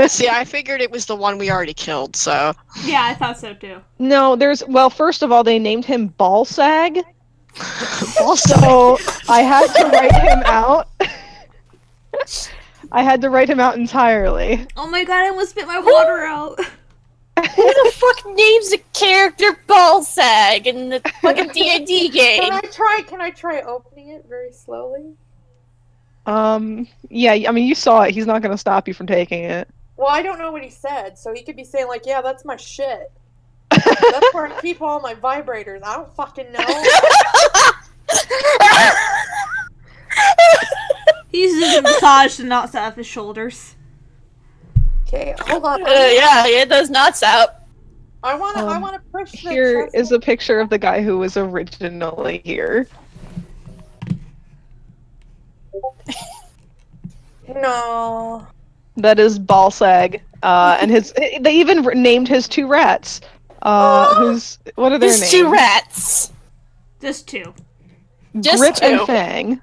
See, I figured it was the one we already killed, so... Yeah, I thought so too. No, well, first of all, they named him Ballsag, so I had to write him out. I had to write him out entirely. Oh my god, I almost spit my water out. Who the fuck names a character Ballsag in the fucking D&D game? Can I try opening it very slowly? Yeah, I mean, you saw it. He's not gonna stop you from taking it. Well, I don't know what he said, so he could be saying, like, yeah, that's my shit. That's where I keep all my vibrators. I don't fucking know. He uses a massage to knots out of his shoulders. Okay, hold on. Yeah, it does not out. I wanna push the Here chest is a picture of the guy who was originally here. No. That is Ballsag. And they even named his 2 rats. What are their names? There's 2 rats. Just 2. Just Grip 2. and Fang.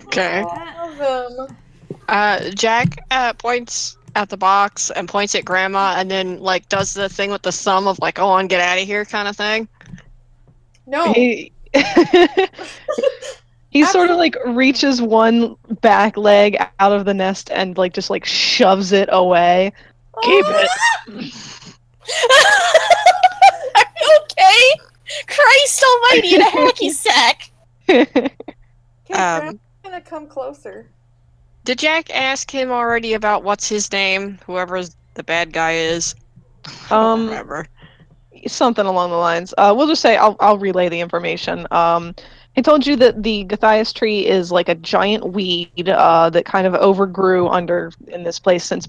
Okay. Of them. Jack points at the box and points at Grandma, and then like does the thing with the thumb of like, "Oh, on, get out of here," kind of thing. No. He sort of like reaches one back leg out of the nest and like just like shoves it away. Keep it. Are you okay? Christ almighty in a hacky sack. Okay, Grandma's gonna come closer. Did Jack ask him already about what's his name? Whoever the bad guy is. I don't remember. Something along the lines. We'll just say I'll relay the information. He told you that the Guthias tree is like a giant weed that kind of overgrew in this place since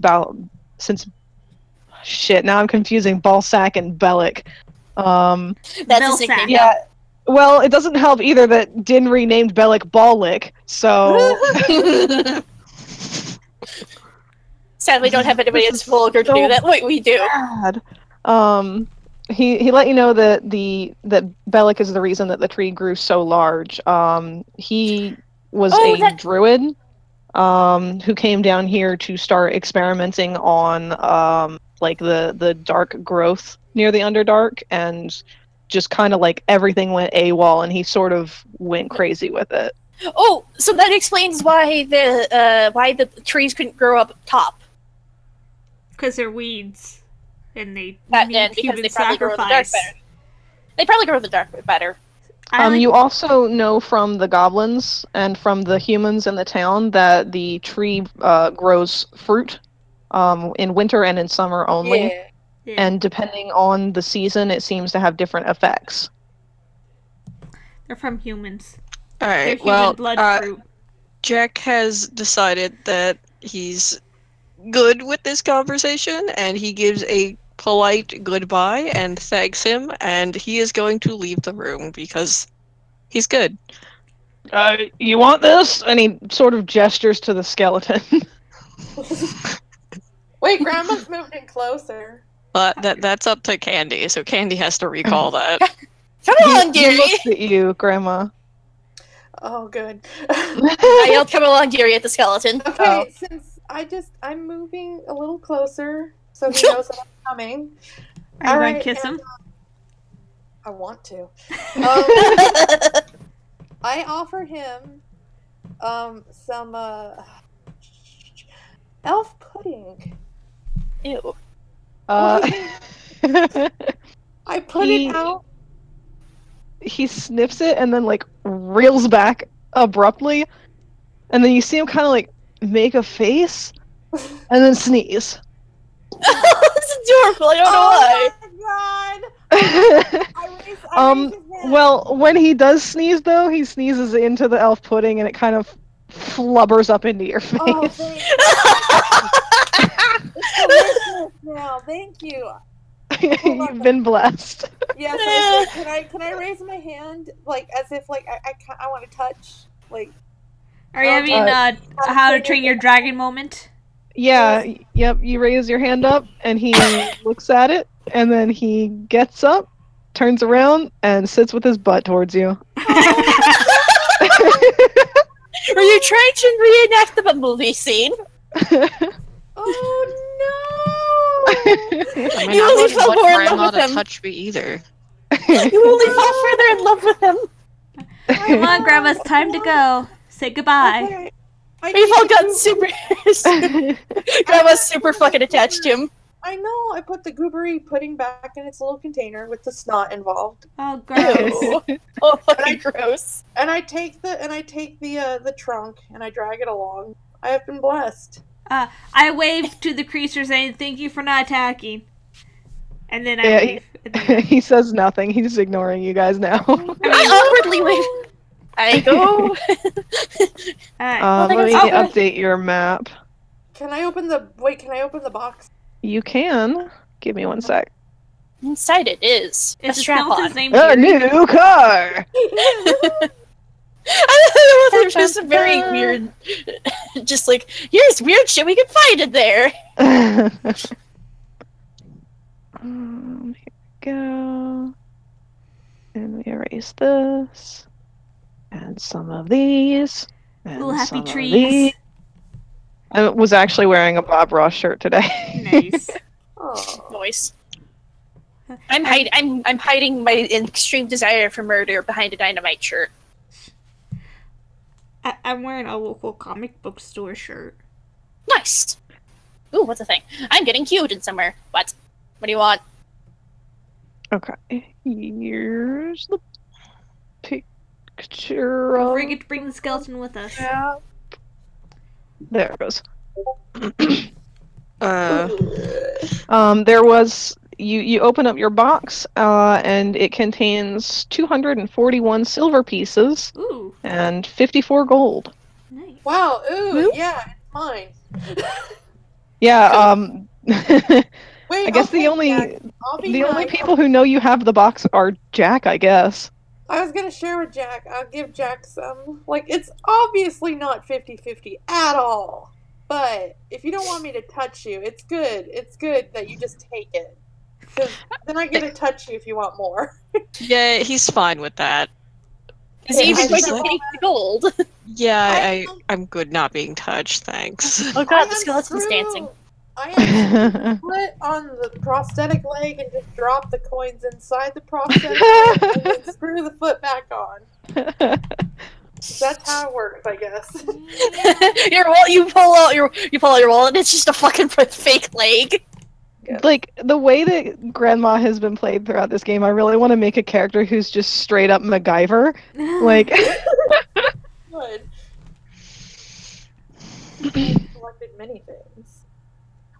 shit. Now I'm confusing Balsac and Bellic. That's his nickname. Yeah. Well, it doesn't help either that Din renamed Bellic Ballic. So. Sadly, don't have anybody that's vulgar to do that. Wait, we do. Bad. He let you know that Bellic is the reason that the tree grew so large. He was a druid who came down here to start experimenting on like the dark growth near the Underdark, and just kind of like everything went AWOL, and he sort of went crazy with it. Oh, so that explains why the trees couldn't grow up top. Because they're weeds. And they Because they probably grow in the dark better. They probably grow in the dark better. You also know from the goblins and from the humans in the town that the tree grows fruit in winter and in summer only. Yeah. Yeah. And depending on the season, it seems to have different effects. They're from humans. All They're right. human Well, blood fruit. Jack has decided that he's good with this conversation, and he gives a polite goodbye and thanks him, and he is going to leave the room because he's good. You want this? And he sort of gestures to the skeleton. Wait, Grandma's moved in closer. That's up to Candy, so Candy has to recall that. Come on, He dearie! looks at you, Grandma. Oh, good. I yelled, "Come along, dearie," at the skeleton. Okay, since I'm moving a little closer, so he knows that I'm coming. Are you going to kiss him? I want to. I offer him some elf pudding. Ew. I put it out. He sniffs it and then like reels back abruptly, and then you see him kind of like make a face and then sneeze. That's adorable. I don't know why. Oh my god! I raised his hand. Well, when he does sneeze though, he sneezes into the elf pudding and it kind of flubbers up into your face. Oh, thank you. It's delicious now. Thank you. You've been blessed. Yes. Can I raise my hand like as if like I want to touch like? Are you having how to train your dragon moment? Yeah. Yep. You raise your hand up, and he looks at it, and then he gets up, turns around, and sits with his butt towards you. Were you trying to reenact the Bumblebee scene? Oh no! I mean, You I only wouldn't fell want more in Grandma love with to him. touch me either. You only fell further in love with him. Come on, Grandma, it's time to go. Say goodbye. Okay, We've all gotten super. Grandma's super fucking attached to him. I know. I put the goobery pudding back in its little container with the snot involved. Oh, gross. Ew. Oh, fucking gross. And I take the trunk and I drag it along. I have been blessed. I wave to the creature saying, "Thank you for not attacking." And then I Yeah, leave. And then he says nothing. He's ignoring you guys now. I awkwardly wave. I go. Alright. Let me Oh. update your map. Can I open the box? You can. Give me one sec. Inside it is a Is the strap skeleton's on. name A Jerry? new car! There's just a very weird, just like, here's weird shit we can find in there. Here we go. And we erase this. And some of these. And Little happy some of trees. these. I was actually wearing a Bob Ross shirt today. Nice. Oh. Voice. I'm hiding my extreme desire for murder behind a dynamite shirt. I'm wearing a local comic book store shirt. Nice. Ooh, what's the thing? I'm getting cued in somewhere. What? What do you want? Okay. Here's the picture of... We get to bring the skeleton with us. There it goes. Uh, There was... You open up your box, and it contains 241 silver pieces Ooh, and 54 gold. nice. Wow. Ooh. Who? Yeah. It's mine. Yeah, Wait. I guess okay, the only Jack, I'll be only nice. people who know you have the box are Jack, I guess. I was gonna share with Jack. I'll give Jack some. Like, it's obviously not 50-50 at all. But if you don't want me to touch you, it's good. It's good that you just take it. Because then I get to touch you if you want more. yeah, he's fine with that. Is he even I going just to like- take the gold? Yeah, I'm good not being touched, thanks. Oh I god, the am skeleton's screw- dancing. I am split on the prosthetic leg and just drop the coins inside the prosthetic leg and then screw the foot back on. That's how it works, I guess. You pull out your wallet and it's just a fucking fake leg. Like, the way that Grandma has been played throughout this game, I really want to make a character who's just straight up MacGyver. Like, Good. I collected many things.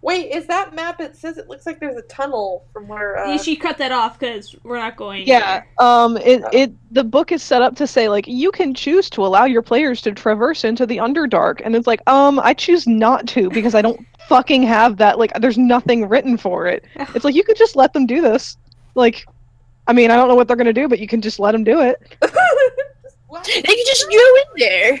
Wait, is that map? It says it looks like there's a tunnel from where. Yeah, she cut that off because we're not going. yeah, the book is set up to say, like, you can choose to allow your players to traverse into the Underdark, and it's like, I choose not to because I don't fucking have that, like, there's nothing written for it. It's like, you could just let them do this. Like, I mean, I don't know what they're gonna do, but you can just let them do it. They can just go in there.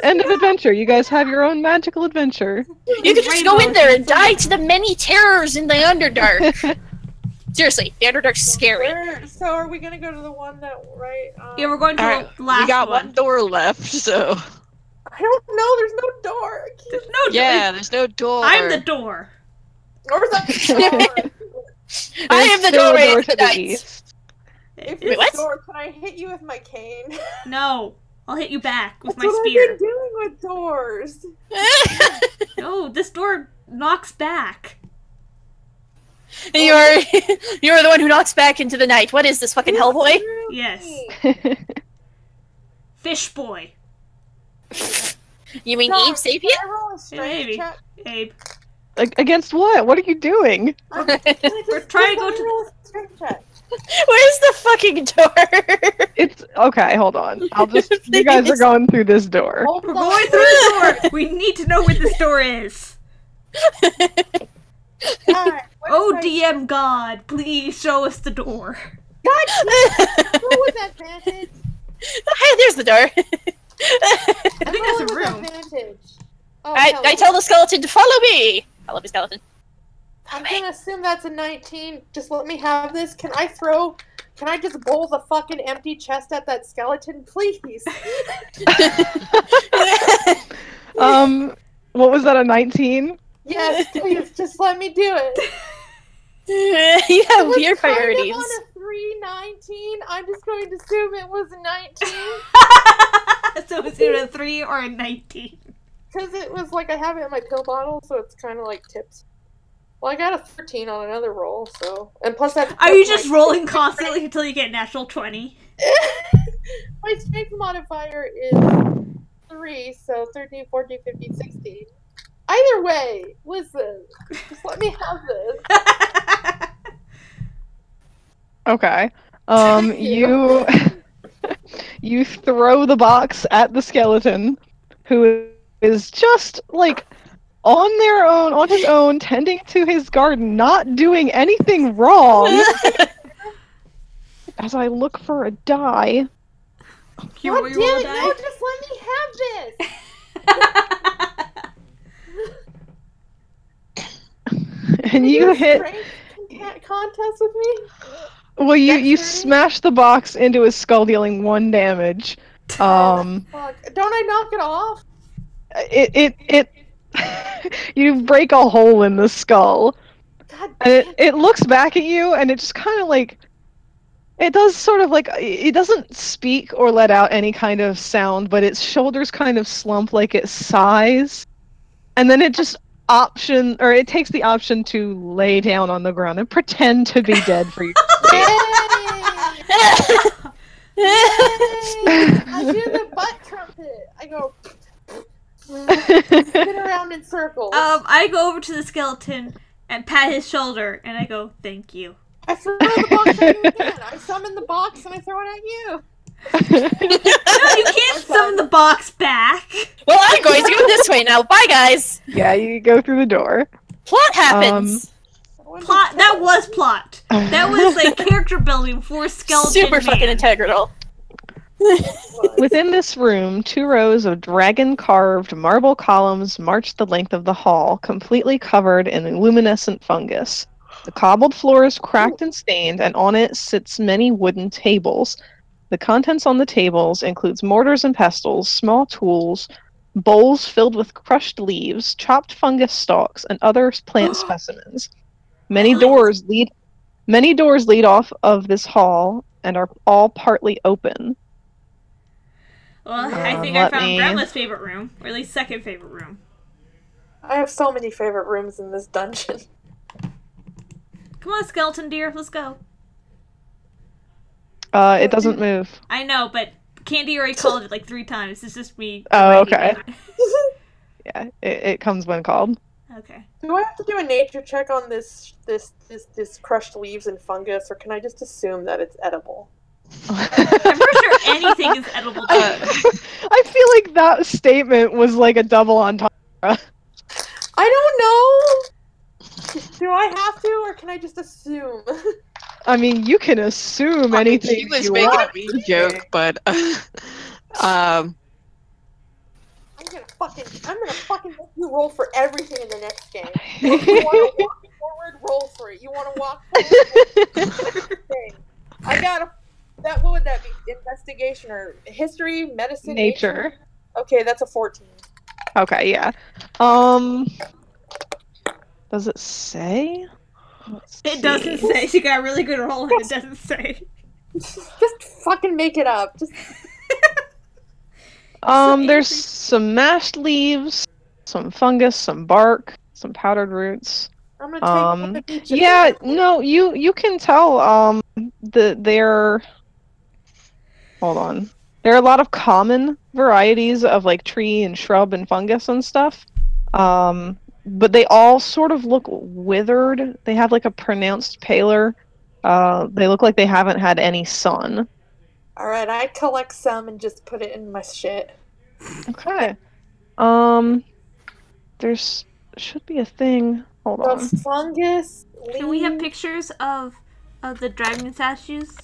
End of adventure. You guys have your own magical adventure. You can just go in there and die to the many terrors in the Underdark. Seriously, the Underdark's scary. So are we gonna go to the one that Yeah, we're going to Alright, the last we got one. one door left, so I don't know. There's no door. There's no door. yeah, there's no door. I'm the door. Or is that the door? I am the There's still a doorway door to the to the night. east. If Wait, it's what? door, can I hit you with my cane? No, I'll hit you back with That's my what spear. I've been doing with doors. No, this door knocks back. You're the one who knocks back into the night. What is this, fucking Hellboy? Yes. Fish boy. You mean Dog, Eve Sapien? Can I roll a strength Maybe. check? Abe. Against what? What are you doing? Can I just- We're trying to go let me to- roll a strength check. Where's the fucking door? It's okay. Hold on. I'll just. You guys are going through this door. Hold We're on. going through the door. We need to know where this door is. Alright, what Oh, is DM God, please show us the door. my- roll with advantage. Hey, there's the door. I think Roll that's a with room. advantage. Oh, I hell. tell the skeleton to follow me. I love you, skeleton. I'm gonna assume that's a 19. Just let me have this. Can I just bowl the fucking empty chest at that skeleton, please? What was that? A 19? Yes, please, just let me do it. You have It was weird kind of priorities. on a 319. I'm just going to assume it was a 19. So it's either a 3 or a 19. Because it was like I have it in my pill bottle, so it's kind of like tips. Well, I got a 13 on another roll, so... And plus I... Are you just rolling constantly until you get natural 20? My strength modifier is 3, so 13, 14, 15, 16. Either way, listen. Just let me have this. Okay. You you throw the box at the skeleton, who is just like on his own, tending to his garden, not doing anything wrong. As I look for a die. You God roll damn it, die? no, just let me have this! And you hit. Strength contest with me? Well, you Dexterity? smash the box into his skull, dealing 1 damage. Fuck. Don't I knock it off? It you break a hole in the skull. God And damn it looks back at you, and it just kind of like, it does sort of like, it doesn't speak or let out any kind of sound, but its shoulders kind of slump like it sighs, and then it just it takes the option to lay down on the ground and pretend to be dead for you. I do the butt trumpet. I go spin around in circles. I go over to the skeleton and pat his shoulder, and I go, "Thank you." I throw the box at you again. I summon the box and I throw it at you. No, you can't summon the box back. Well, I'm going to go this way now. Bye, guys. Yeah, you go through the door. Plot happens. Plot. That was plot. That was like character building for skeleton. Super man. fucking integral. Within this room, 2 rows of dragon-carved marble columns march the length of the hall, completely covered in luminescent fungus. The cobbled floor is cracked and stained, and on it sits many wooden tables. The contents on the tables includes mortars and pestles, small tools, bowls filled with crushed leaves, chopped fungus stalks, and other plant specimens. Many doors lead off of this hall and are all partly open. Well, I think I found me- Grandma's favorite room, or at least second favorite room. I have so many favorite rooms in this dungeon. Come on, skeleton deer, let's go. It doesn't move. I know, but Candy already called it like 3 times. It's just me. Oh, reminding okay. you. Yeah, it comes when called. Okay. Do I have to do a nature check on this crushed leaves and fungus, or can I just assume that it's edible? I'm pretty sure anything is edible. I feel like that statement was like a double entendre. I don't know. Do I have to, or can I just assume? I mean, you can assume anything She was you making want. a mean joke, but I'm gonna fucking make you roll for everything in the next game. You want to walk forward, roll for it. You want to walk forward, okay. I got what would that be? Investigation or history, medicine, Nature. Okay, that's a 14. Okay, yeah. Does it say? It doesn't say. She got a really good roll, and it doesn't say. Just fucking make it up. Just There's some mashed leaves, some fungus, some bark, some powdered roots. I'm gonna take one of each. Yeah, no, you can tell they're hold on. There are a lot of common varieties of like tree and shrub and fungus and stuff. But they all sort of look withered. They have like a pronounced pallor. They look like they haven't had any sun. Alright, I'd collect some and just put it in my shit. Okay. There's should be a thing. Hold on. The fungus. Can we have leaves- pictures of the dragon statues?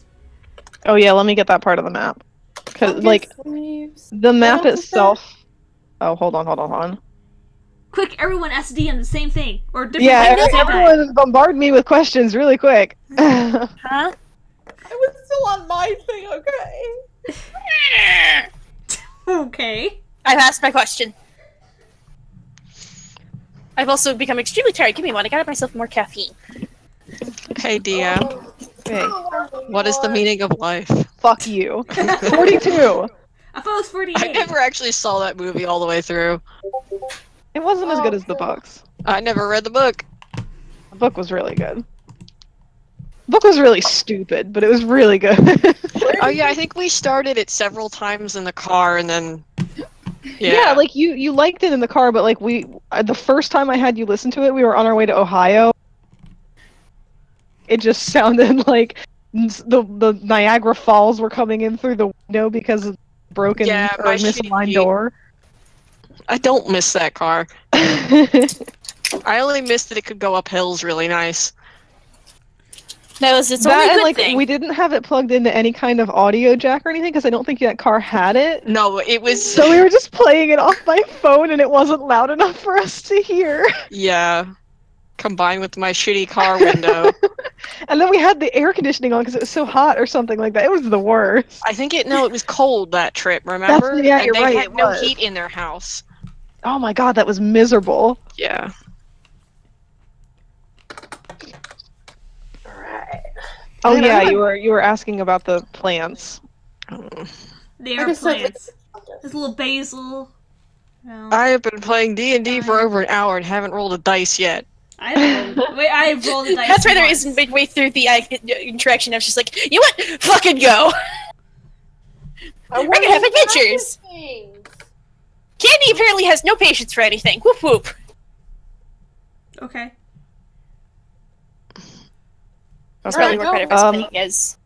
Oh yeah, let me get that part of the map. Cause fungus like leaves. the map else is itself. Oh, hold on. Quick, everyone SD the same thing or different Yeah, things at the same time. everyone bombard me with questions really quick. Huh? I was still on my thing, okay? Okay. I've asked my question. I've also become extremely tired. Give me one. I got myself more caffeine. hey DM, Okay. what is the meaning of life? Fuck you. 42. I thought it was 48. I never actually saw that movie all the way through. It wasn't as good as the books. I never read the book. The book was really good. The book was really stupid, but it was really good. Oh yeah, I think we started it several times in the car, and then Yeah, like you liked it in the car, but like the first time I had you listen to it, we were on our way to Ohio. It just sounded like the Niagara Falls were coming in through the window because of the broken Yeah, or my misaligned shitty- door. I don't miss that car. I only miss that it could go up hills really nice. That was its That only and good like thing. we didn't have it plugged into any kind of audio jack or anything because I don't think that car had it. No, it was So we were just playing it off my phone and it wasn't loud enough for us to hear. yeah, combined with my shitty car window. And then we had the air conditioning on because it was so hot or something like that. It was the worst. I think it was cold that trip, remember? Yeah, and you're they right, had it no was. heat in their house. Oh my god, that was miserable. Yeah. Alright. Oh Man, yeah, I'm you were asking about the plants. They I are just said plants. There's a little basil. No. I have been playing D&D for over an hour and haven't rolled a dice yet. I've rolled a dice. That's why there once. isn't midway through the interaction. I was just like, you know what? Fucking go! We're gonna have adventures! Candy apparently has no patience for anything. Whoop whoop. Okay. That's probably Alright, more credit go. for playing as.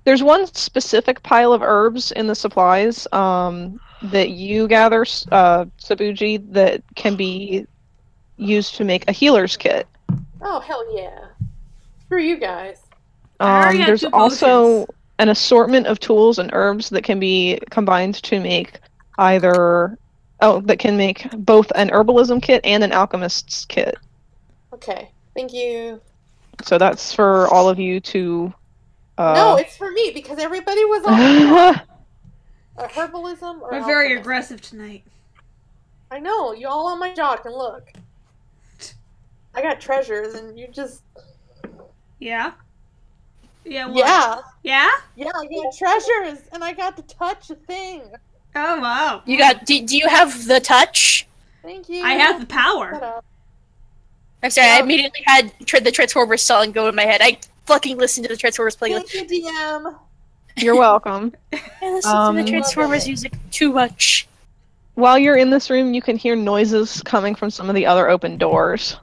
There's one specific pile of herbs in the supplies that you gather, Sabuji, that can be used to make a healer's kit. Oh, hell yeah. Screw you guys. I already got There's 2 also potions. an assortment of tools and herbs that can be combined to make that can make both an herbalism kit and an alchemist's kit. Okay, thank you. So that's for all of you to... No, it's for me, because everybody was on a herbalism or We're very alchemist. aggressive tonight. I know, you all on my jock and look. I got treasures and you just... Yeah? Yeah, what? Yeah! Yeah? Yeah, I got treasures and I got to touch a thing. Oh, wow. You got? Do you have the touch? Thank you. I have the Shut power. up. I'm sorry. I Yeah. immediately had the Transformers song go in my head. I fucking listened to the Transformers playlist. Thank you, DM. You're welcome. I listened to the Transformers Love it. music too much. While you're in this room, you can hear noises coming from some of the other open doors.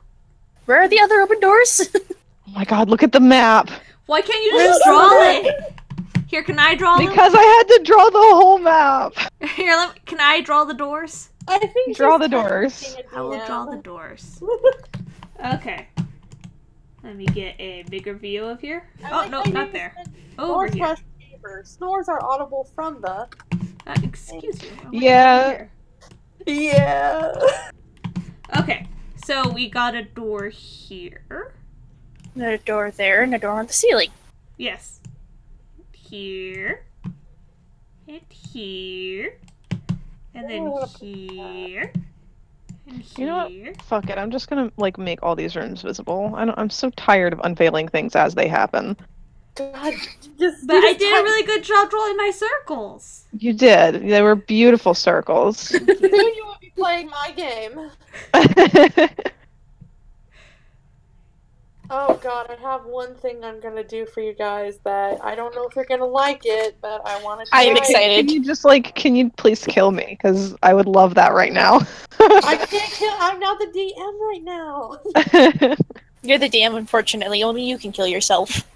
Where are the other open doors? Oh my god, look at the map! Why can't you just draw it? Here, can I draw them? Because I had to draw the whole map! Here, can I draw the doors? I think Draw she's the doors. touching a I will DM. draw the doors. Okay. Let me get a bigger view of here. I Oh, like no, how not you there. said Over Snores here. rush favor. Snores are audible from the... Excuse me. Oh, Yeah. here. Yeah. Okay, so we got a door here. A door there and a door on the ceiling. Yes. Here. And here. And then Oh, here. And You know what? here. Fuck it, I'm just gonna, make all these rooms visible. I'm so tired of unveiling things as they happen. God, just... But I did a really good job drawing my circles. You did. They were beautiful circles. Soon you will be playing my game. Oh god, I have one thing I'm gonna do for you guys that I don't know if you're gonna like it, but I want to. I am try. excited. Can you just, can you please kill me? Because I would love that right now. I can't kill. I'm not the DM right now. You're the DM, unfortunately. Only you can kill yourself.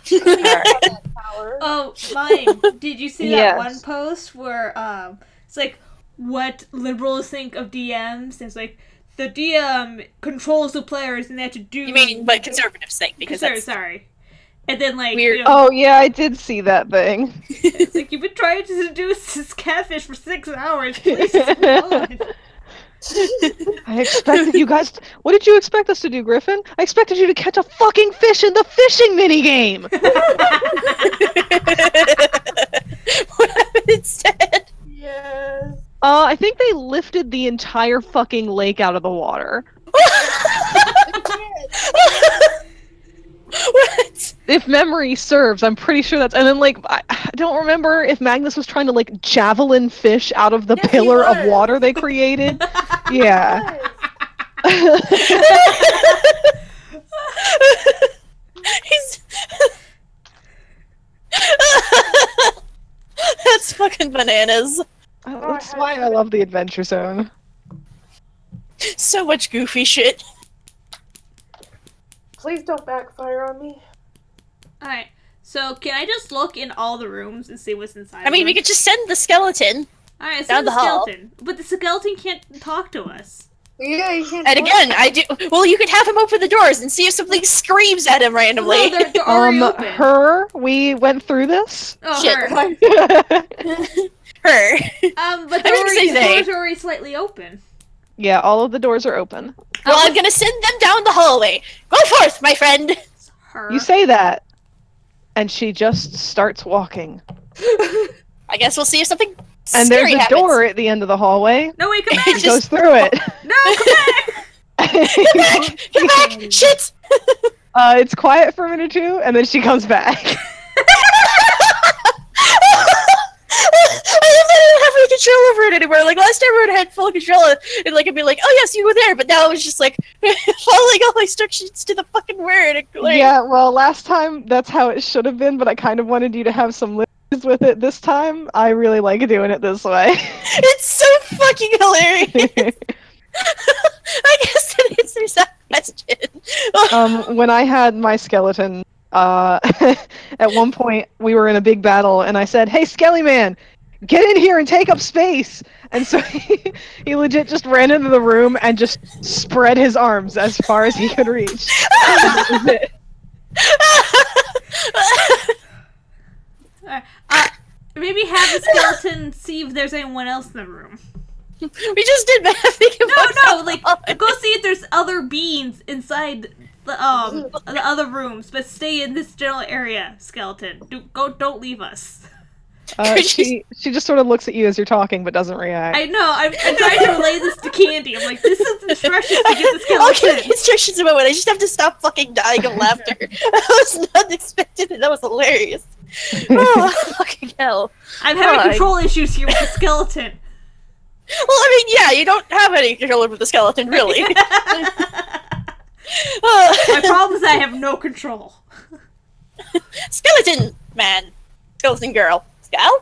Power. Oh, mine. Did you see that Yes. one post where it's like what liberals think of DMs? And it's like the DM controls the players and they have to do. You mean, but conservatives think because that's sorry. And then Weird. Oh, yeah, I did see that thing. it's like you've been trying to seduce this catfish for 6 hours. Please come on. I expected you guys... What did you expect us to do, Griffin? I expected you to catch a fucking fish in the fishing minigame! what happened instead? Yes. I think they lifted the entire fucking lake out of the water. What? If memory serves, I'm pretty sure that's... And then, I don't remember if Magnus was trying to, javelin fish out of the Yes, he pillar of was. water they created. Yeah. Yes. He's... That's fucking bananas. That's why I love the Adventure Zone. So much goofy shit. Please don't backfire on me. Alright, so can I just look in all the rooms and see what's inside? I mean, we could just send the skeleton. Alright, down send the the hall. skeleton. But the skeleton can't talk to us. Yeah, you can't. And again, I do. Well, you could have him open the doors and see if something screams at him randomly. No, they're already open. We went through this. Oh, Shit. her. Her. But I didn't say the they. doors are already slightly open. Yeah, all of the doors are open. Well, I'm gonna send them down the hallway. Go forth, my friend. It's her. You say that, and she just starts walking. I guess we'll see if something And scary there's a happens. door at the end of the hallway. No, wait, come back! She goes through it. No, come back! Come back! Come back! Shit! It's quiet for a minute or two, and then she comes back. I don't have any control over it anymore. Like last time, I would have had full control, and like I'd be like, "Oh yes, you were there," but now it was just like following all my instructions to the fucking word. Like, Yeah, well, last time that's how it should have been, but I kind of wanted you to have some lives with it this time. I really like doing it this way. it's so fucking hilarious. I guess that answers that question. When I had my skeleton, at one point we were in a big battle, and I said, "Hey, Skelly Man, get in here and take up space!" And so he legit just ran into the room and just spread his arms as far as he could reach. That was it. Maybe have the skeleton see if there's anyone else in the room. We just did that. No, like go see if there's other beings inside the other rooms, but stay in this general area, skeleton. Don't leave us. She just sort of looks at you as you're talking, but doesn't react. I know. I'm trying to relay this to Candy. I'm like, this is instructions to get the skeleton. Okay, instructions about what I just have to stop fucking dying of laughter. That was not expected, and that was hilarious. Oh, fucking hell. I'm having control issues here with the skeleton. Well, I mean, yeah, you don't have any control over the skeleton, really. My problem is I have no control. Skeleton man. Skeleton girl. Scal?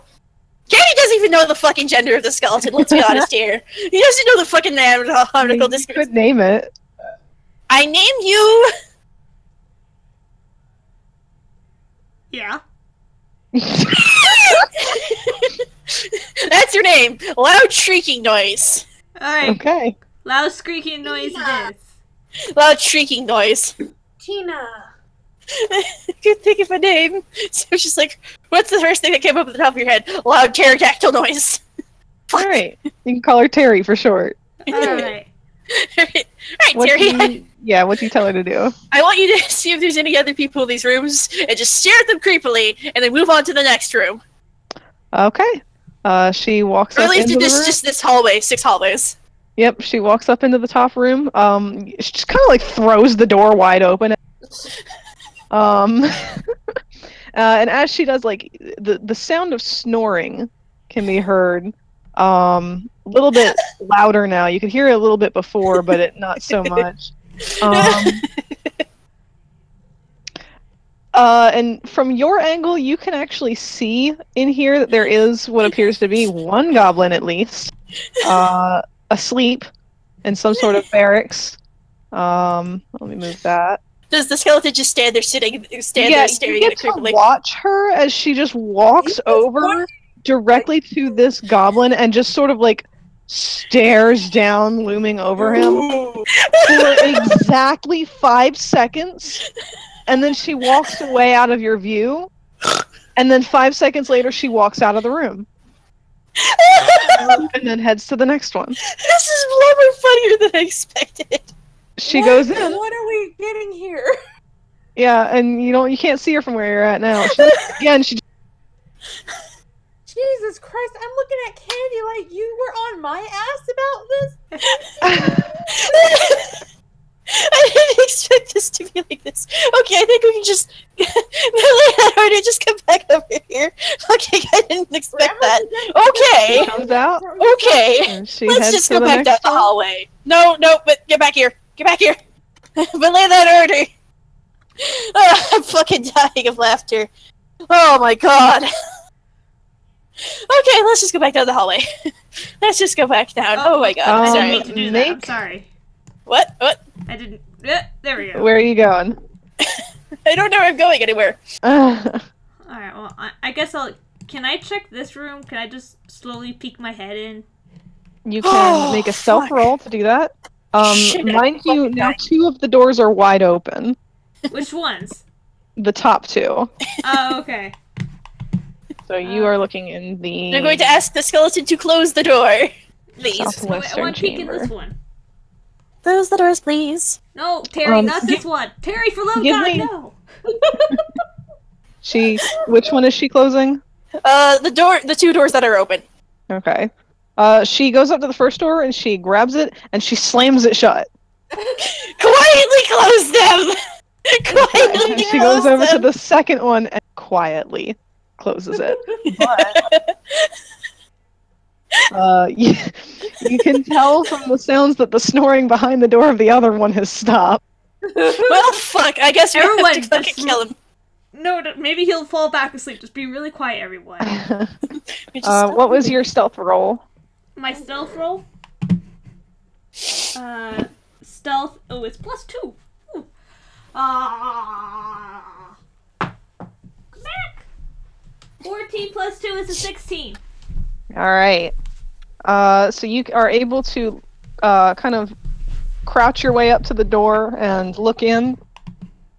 Candy doesn't even know the fucking gender of the skeleton, let's be honest here. He doesn't know the fucking anatomical You description. could name it. I name you... Yeah. That's your name. Loud shrieking noise. Alright. Okay. Loud squeaking noise it is. Loud shrieking noise. Tina. Can't think of a name. So she's like, what's the first thing that came up at the top of your head? Loud pterodactyl noise. Alright. You can call her Terry for short. Alright. Alright, What Terry. what do you tell her to do? I want you to see if there's any other people in these rooms and just stare at them creepily and then move on to the next room. Okay. She walks Or at up least into the room. just this hallway, 6 hallways. Yep, she walks up into the top room. She just kind of like throws the door wide open. And as she does, like the sound of snoring can be heard. A little bit louder now. You could hear it a little bit before, but not so much. And from your angle, you can actually see in here that there is what appears to be one goblin at least, asleep in some sort of barracks. Let me move that. Does the skeleton just stand there staring You at it get to creepily? watch her as she just walks over directly to this goblin and just sort of like stares down, looming over him for exactly 5 seconds. And then she walks away out of your view, and then 5 seconds later she walks out of the room. And then heads to the next one. This is way more funnier than I expected. She goes in. What are we getting here? Yeah, and you can't see her from where you're at now. She Jesus Christ, I'm looking at Candy like you were on my ass about this? I didn't expect this to be like this. Okay, I think we can just Millie just come back over here. Okay, I didn't expect that. Okay. comes out. Okay. And she Let's heads just to go the back down next the one. hallway. No, but get back here. Get back here. Belay that order. I'm fucking dying of laughter. Oh my god. Okay, let's just go back down the hallway. Let's just go back down. Oh my god, I'm I sorry. didn't mean to do that. I'm sorry. What? What? I didn't. There we go. Where are you going? I don't know where I'm going anywhere. Alright, well, I guess I'll... Can I check this room? Can I just slowly peek my head in? You can make a stealth fuck. roll to do that. Shit, Mind you, fucking now died. 2 of the doors are wide open. Which ones? The top 2. Oh, okay. So you are looking in the I'm going to ask the skeleton to close the door. Please. southwestern I want to peek in chamber. this one. Close the doors, please. No, Terry, not gi- this one. Terry, for love of give God, me- no. Which one is she closing? The 2 doors that are open. Okay. She goes up to the first door and she grabs it and she slams it shut. Quietly close them! Quietly And she close goes over to them! the second one and quietly closes it. You can tell from the sounds that the snoring behind the door of the other one has stopped. Well, fuck, I guess we have Everyone, to fucking kill him. No, maybe he'll fall back asleep. Just be really quiet, everyone. We just What was your stealth roll? My stealth roll? Stealth. Oh, it's +2. Ooh. Come back! 14 + 2 is a 16. Alright. So you are able to kind of crouch your way up to the door and look in.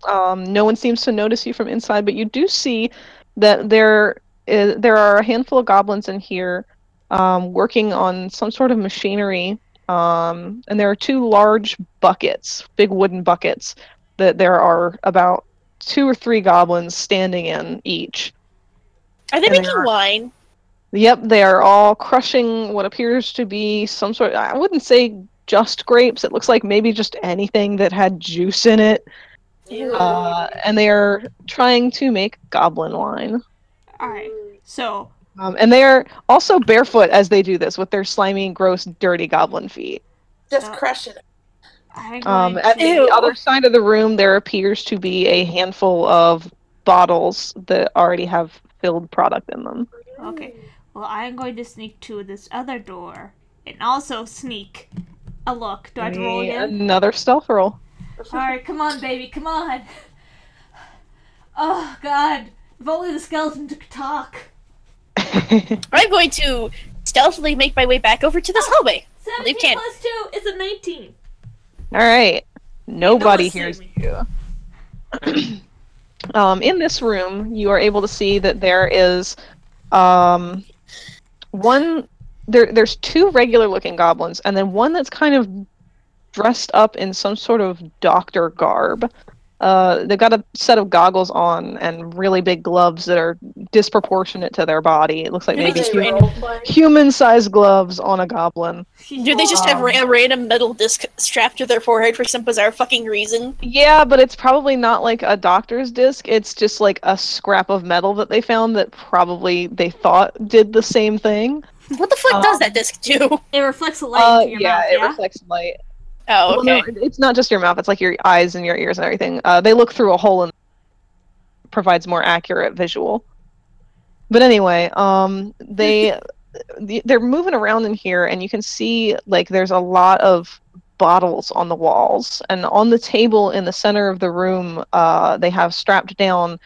No one seems to notice you from inside, but you do see that there are a handful of goblins in here working on some sort of machinery. And there are 2 large buckets, big wooden buckets, that there are about 2 or 3 goblins standing in each. Are they And they making are- wine? Yep, they are all crushing what appears to be some sort of, I wouldn't say just grapes, it looks like maybe just anything that had juice in it. Ew. And they are trying to make goblin wine. Alright, so. And they are also barefoot as they do this with their slimy, gross, dirty goblin feet. Just crush it. I'm going At to... Ew. the other side of the room, there appears to be a handful of bottles that already have filled product in them. Okay, well, I'm going to sneak to this other door and also sneak a look. Do I have to roll again? Another stealth roll. Alright, come on, baby, come on. Oh, God. If only the skeleton could talk. I'm going to stealthily make my way back over to this hallway. 17 Leave can. + 2 is a 19. Alright. Nobody Don't hears see you. In this room, you are able to see that there is there's 2 regular looking goblins, and then one that's kind of dressed up in some sort of doctor garb. They've got a set of goggles on and really big gloves that are disproportionate to their body. It looks like maybe just human-sized gloves on a goblin. Do they just have a random metal disc strapped to their forehead for some bizarre fucking reason? Yeah, but it's probably not like a doctor's disc. It's just like a scrap of metal that they found that probably they thought did the same thing. What the fuck does that disc do? It reflects the light into your yeah, mouth, it yeah? reflects light. Oh, okay. Well, no, it's not just your mouth. It's like your eyes and your ears and everything. They look through a hole and provides more accurate visual. But anyway, they're moving around in here, and you can see like there's a lot of bottles on the walls, and on the table in the center of the room, they have strapped down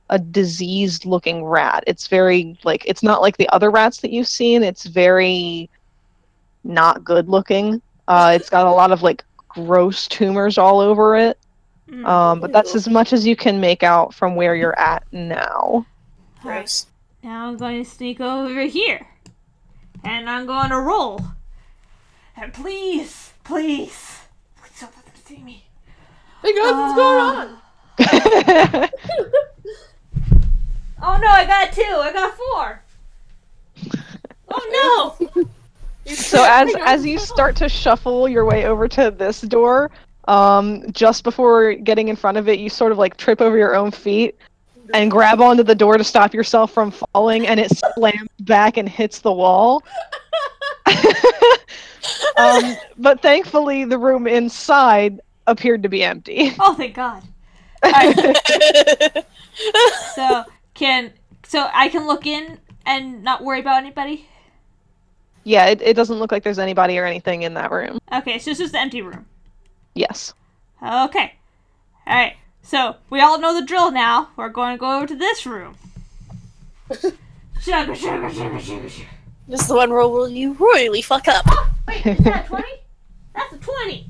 a diseased-looking rat. It's very it's not like the other rats that you've seen. It's very not good-looking. It's got a lot of gross tumors all over it. But that's as much as you can make out from where you're at now. Gross. Now I'm going to sneak over here. And I'm going to roll. And please, please don't let them see me. Hey guys, what's going on? Oh no, I got 2. I got 4. Oh no! So as you start to shuffle your way over to this door, just before getting in front of it, you sort of trip over your own feet and grab onto the door to stop yourself from falling, and it slams back and hits the wall. But thankfully, the room inside appeared to be empty. Oh, thank God. So I can look in and not worry about anybody? Yeah, it doesn't look like there's anybody or anything in that room. Okay, so it's just an empty room. Yes. Okay. Alright, so we all know the drill now. We're going to go over to this room. Sugar, sugar, sugar, sugar, sugar. This is the one where you royally fuck up. Oh, wait, is that a 20? That's a 20.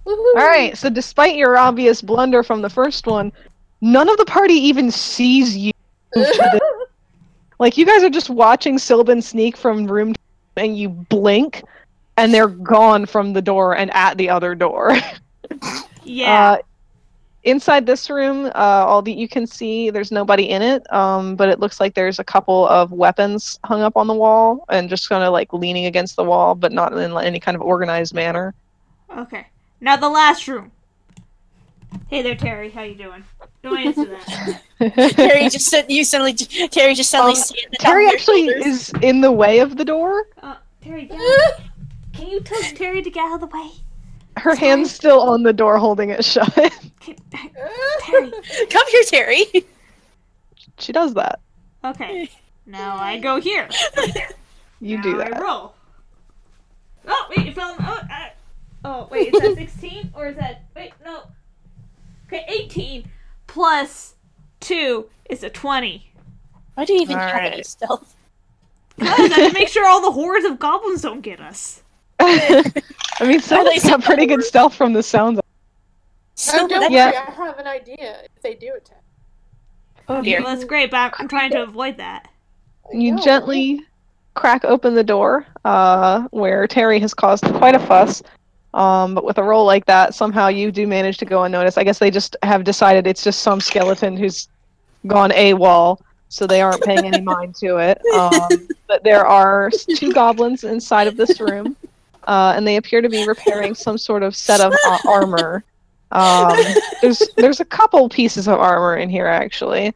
Alright, so despite your obvious blunder from the first one, none of the party even sees you. Like, you guys are just watching Sylvan sneak from room to room, and you blink, and they're gone from the door and at the other door. Yeah. Inside this room, all that you can see, there's nobody in it, but it looks like there's a couple of weapons hung up on the wall, and just kind of, like, leaning against the wall, but not in any kind of organized manner. Okay. Now the last room. Hey there, Terry. How you doing? Don't answer that. Terry just said you suddenly. Terry just suddenly. stand on Terry your actually shoulders. is in the way of the door. Terry, can you tell Terry to get out of the way? Her hand's still on the door holding it shut. Terry. Come here, Terry. She does that. Okay. Now I go here. You Now do I that. roll. Oh, wait, it fell. Oh, wait, is that 16? Or is that... Wait, no. Okay, 18 plus 2 is a 20. Why do you even have Alright. any stealth? Because I have to make sure all the hordes of goblins don't get us. I mean, someone's they got pretty good stealth from the sounds. So don't Yeah. worry, I have an idea if they do attack. oh dear. Well, that's great, but I'm trying to avoid that. You No. gently crack open the door, where Terry has caused quite a fuss. But with a roll like that, somehow you do manage to go unnoticed. I guess they just have decided it's just some skeleton who's gone AWOL, so they aren't paying any mind to it. But there are 2 goblins inside of this room, and they appear to be repairing some sort of set of armor. There's a couple pieces of armor in here, actually.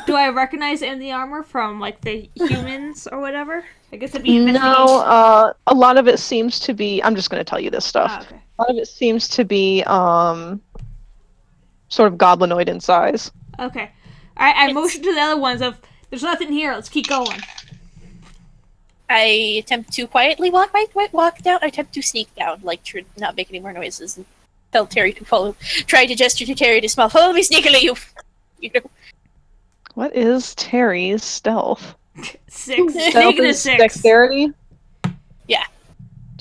Do I recognize any of the armor from, like, the humans or whatever? I guess it'd be investigation. No, a lot of it seems to be... I'm just going to tell you this stuff. Oh, okay. A lot of it seems to be sort of goblinoid in size. Okay. Alright, I motion to the other ones of, there's nothing here, let's keep going. I attempt to quietly walk down. I attempt to sneak down, like to not make any more noises, and tell Terry to follow. Try to gesture to Terry to smile. Follow me sneakily, you know. What is Terry's stealth? 6. Stealth Negative is 6. dexterity? Yeah.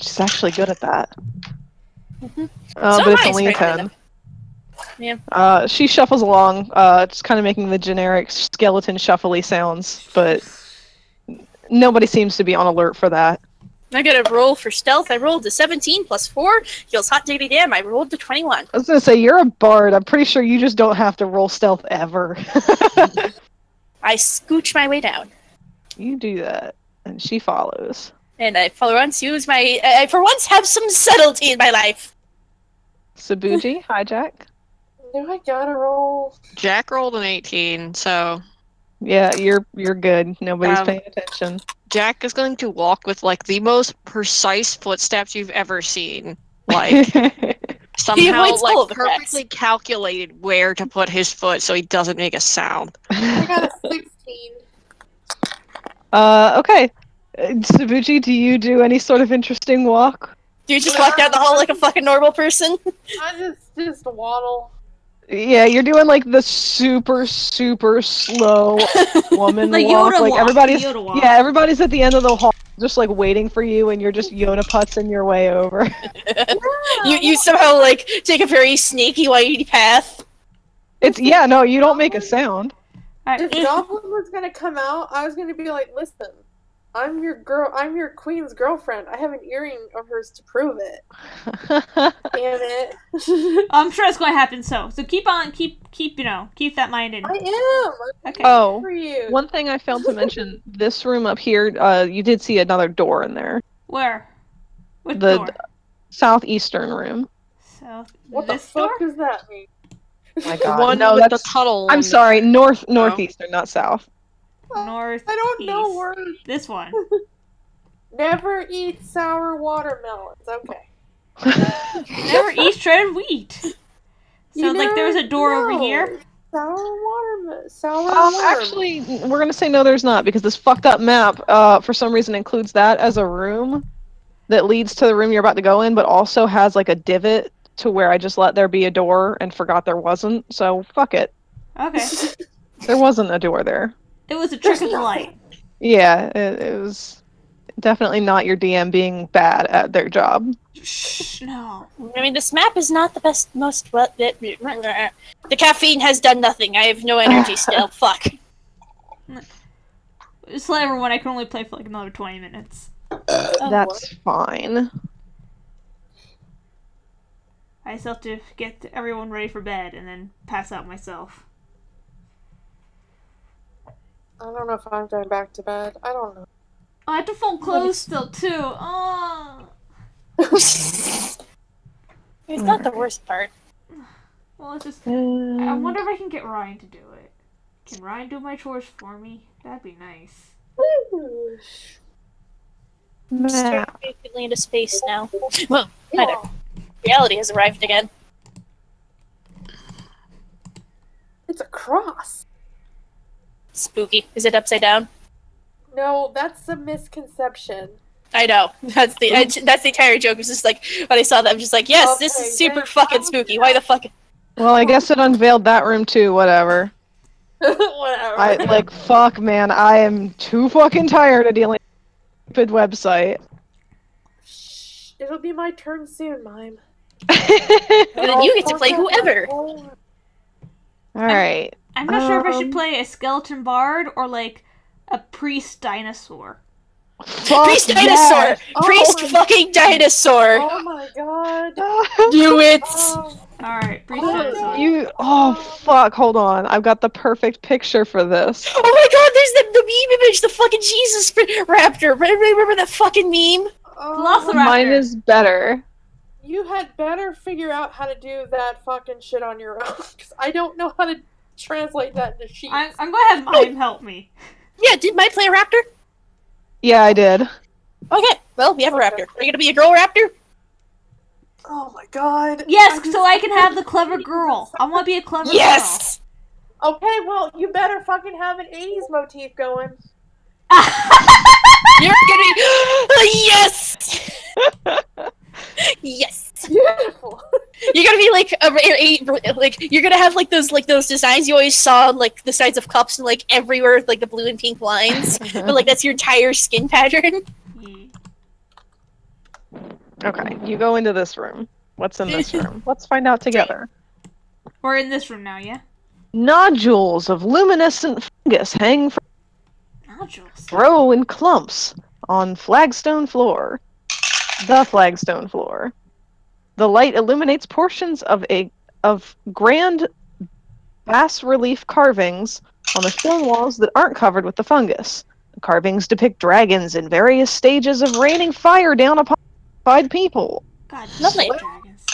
She's actually good at that. Mhm. But So it's am I, only a surprisingly 10. Yeah. She shuffles along, just kind of making the generic skeleton shuffly sounds, but nobody seems to be on alert for that. I got a roll for stealth. I rolled a 17 plus 4. Heals hot diggity damn. I rolled a 21. I was gonna say, you're a bard. I'm pretty sure you just don't have to roll stealth ever. I scooch my way down. You do that, and she follows. And I for once use my... I for once have some subtlety in my life. Sabuji, hijack. Do I gotta roll? Jack rolled an 18, so Yeah, you're good. Nobody's Um, paying attention. Jack is going to walk with like the most precise footsteps you've ever seen. Like somehow avoids all like of the cracks. perfectly calculated where to put his foot so he doesn't make a sound. I got a 16. Okay. Sabuji, do you do any sort of interesting walk? Do you just walk down the hall like a fucking normal person? I just waddle. Yeah, you're doing like the super, super slow woman Like walk. Yoda Like walk, everybody's Yoda walk. yeah, everybody's at the end of the hall, just like waiting for you, and you're just Yoda putzing your way over. You somehow like take a very snaky, windy path. It's no, you don't make a sound. If Goblin was gonna come out, I was gonna be like, listen, I'm your queen's girlfriend. I have an earring of hers to prove it. Damn it. I'm sure it's going to happen. So keep on, keep that mind in. I am. Okay. Oh, For you. one thing I failed to mention: this room up here, you did see another door in there. Where? What The door? southeastern room. So What the this fuck door? does that mean? Oh my The god, one no, with the that's. tunnel. I'm on sorry, northeastern, not south. North. I don't know east. words. This one. Never eat sour watermelons. Okay. Never eat shredded wheat. So, like, there's a door over here? Sour worm. Actually, we're gonna say no, there's not, because this fucked up map, for some reason, includes that as a room that leads to the room you're about to go in, but also has like a divot to where I just let there be a door and forgot there wasn't. So fuck it. Okay. There wasn't a door there. It was a trick of the light. Yeah, it was definitely not your DM being bad at their job. Shh, no. I mean, this map is not the best, most... The caffeine has done nothing. I have no energy still. Fuck. Just let everyone, I can only play for like another 20 minutes. That's fine. I still have to get everyone ready for bed and then pass out myself. I don't know if I'm going back to bed. I don't know. Oh, I have to fold clothes still, too. Oh. It's not the worst part. Well, it's just... I wonder if I can get Ryan to do it. Can Ryan do my chores for me? That'd be nice. Staring vacantly into space now. Well, hi there. Reality has arrived again. It's a cross. Spooky. Is it upside down? No, that's a misconception. I know. That's the entire joke. It's just like, when I saw that, I'm just like, yes, this Okay, is super then fucking spooky. Why the fuck? Well, I guess it unveiled that room too, whatever. Whatever. Fuck, man, I am too fucking tired of dealing with stupid website. Shh, it'll be my turn soon, Mime. And then you get to play whoever. Alright. I'm not sure if I should play a skeleton bard or, like, a priest dinosaur. Priest dinosaur! Priest fucking dinosaur! Oh my god. Do it! Alright, priest dinosaur. Oh fuck, hold on. I've got the perfect picture for this. Oh my god, there's the meme image, the fucking Jesus raptor. Remember that fucking meme? Velociraptor. Mine is better. You had better figure out how to do that fucking shit on your own, because I don't know how to translate that into sheets. I'm gonna have Mime help me. Yeah, did Mike play a raptor? Yeah, I did. Okay, well, we have a raptor. Are you gonna be a girl raptor? Oh my god. Yes, so I can have the clever girl. I want to be a clever Yes! Okay, well, you better fucking have an 80s motif going. You're gonna be... Yes! Yes! Beautiful. You're gonna be like you're gonna have like those designs you always saw on like the sides of cups and like everywhere with like the blue and pink lines, but like that's your entire skin pattern. Okay, you go into this room. What's in this room? Let's find out together. We're in this room now, yeah? Nodules of luminescent fungus hang from Nodules. grow in clumps on flagstone floor. The flagstone floor. The light illuminates portions of grand bas-relief carvings on the stone walls that aren't covered with the fungus. The carvings depict dragons in various stages of raining fire down upon people. God, Lovely. dragons.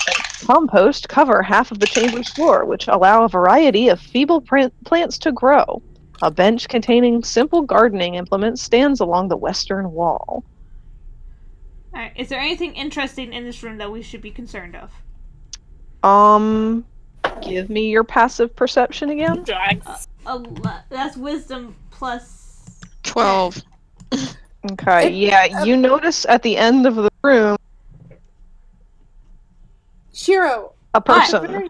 Compost cover half of the chamber's floor, which allow a variety of feeble plants to grow. A bench containing simple gardening implements stands along the western wall. Alright, is there anything interesting in this room that we should be concerned of? Give me your passive perception again. That's wisdom plus... 12. Okay, yeah, you notice at the end of the room Shiro. a person.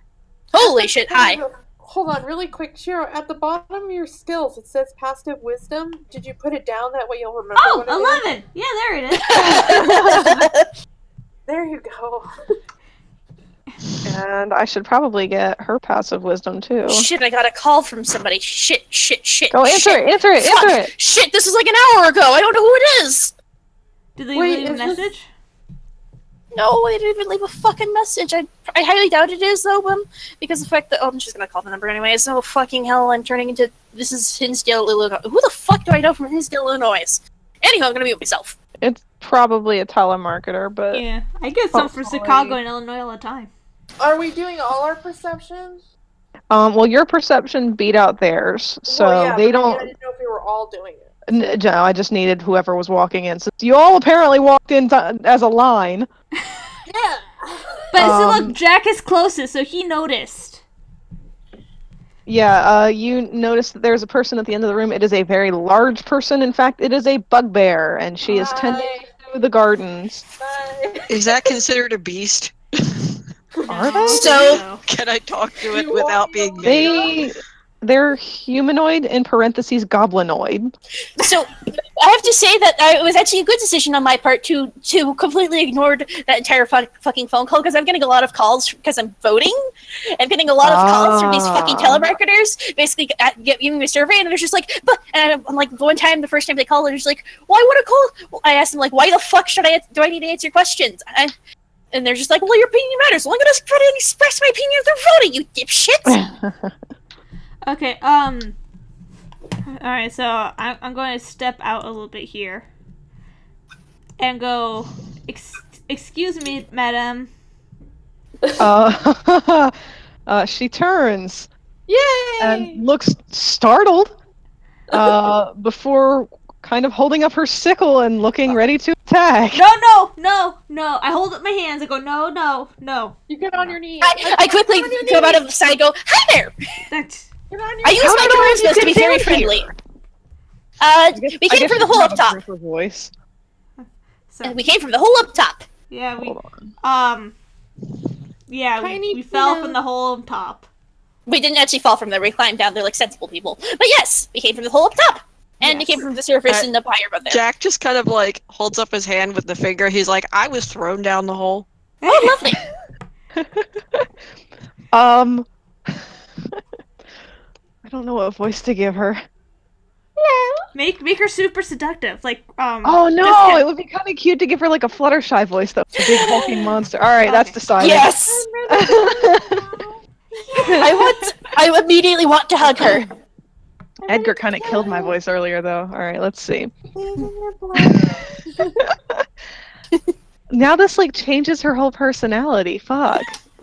Holy shit! Hi. Hold on, really quick, Shiro. At the bottom of your skills, it says passive wisdom. Did you put it down that way you'll remember? Oh, what it 11! Yeah, there it is. There you go. And I should probably get her passive wisdom too. Shit! I got a call from somebody. Shit! Go answer shit. it, answer it, Fuck. answer it! Shit! This was like an hour ago. I don't know who it is. Did they Wait, leave a is this- message? No, they didn't even leave a fucking message. I highly doubt it is though, because the fact that I'm just gonna call the number anyways. Oh fucking hell! I'm turning into this is Hinsdale, Illinois. Who the fuck do I know from Hinsdale, Illinois? Anyhow, I'm gonna mute myself. It's probably a telemarketer, but Yeah, I get some from Chicago and Illinois all the time. Are we doing all our perceptions? well, your perception beat out theirs, so Well, yeah, they but I don't. didn't know if we were all doing it. No, I just needed whoever was walking in. Since you all apparently walked in as a line. Yeah. But so look, Jack is closest, so he noticed. Yeah, you notice that there's a person at the end of the room. It is a very large person. In fact, it is a bugbear, and she is tending to the gardens. Is that considered a beast? Are they? So- Can I talk to it without being mean? They're humanoid, in parentheses, goblinoid. So I have to say that it was actually a good decision on my part to completely ignore that entire fucking phone call, because I'm getting a lot of calls because I'm voting. I'm getting a lot of calls from these fucking telemarketers, basically giving me a survey, and they're just like, but, and I'm like, one time, the first time they called, they're just like, why would I call? I asked them, like, why the fuck do I need to answer your questions? And they're just like, well, your opinion matters. Well, I'm gonna try to express my opinion through voting, you dipshits! Okay, alright, so I'm going to step out a little bit here. And go, excuse me, madam. She turns. Yay! And looks startled. Before kind of holding up her sickle and looking ready to attack. No. I hold up my hands. I go, no. You get on your knees. I quickly come out of the side and go, hi there! That's... I use my charisma to be very friendly. We came from the hole up top. Voice. And we came from the hole up top. Yeah, Tiny we fell from the hole up top. We didn't actually fall from there. We climbed down there like sensible people. But yes, we came from the hole up top. And we came from the surface and up higher above there. Jack just kind of like holds up his hand with the finger. He's like, I was thrown down the hole. Oh, lovely. I don't know what voice to give her. Make her super sedative, like Oh no! It would be kind of cute to give her like a Fluttershy voice, though. A big hulking monster. All right, that's decided. Yes. I immediately want to hug her. Edgar kind of killed my voice earlier, though. All right, let's see. Now this like changes her whole personality. Fuck.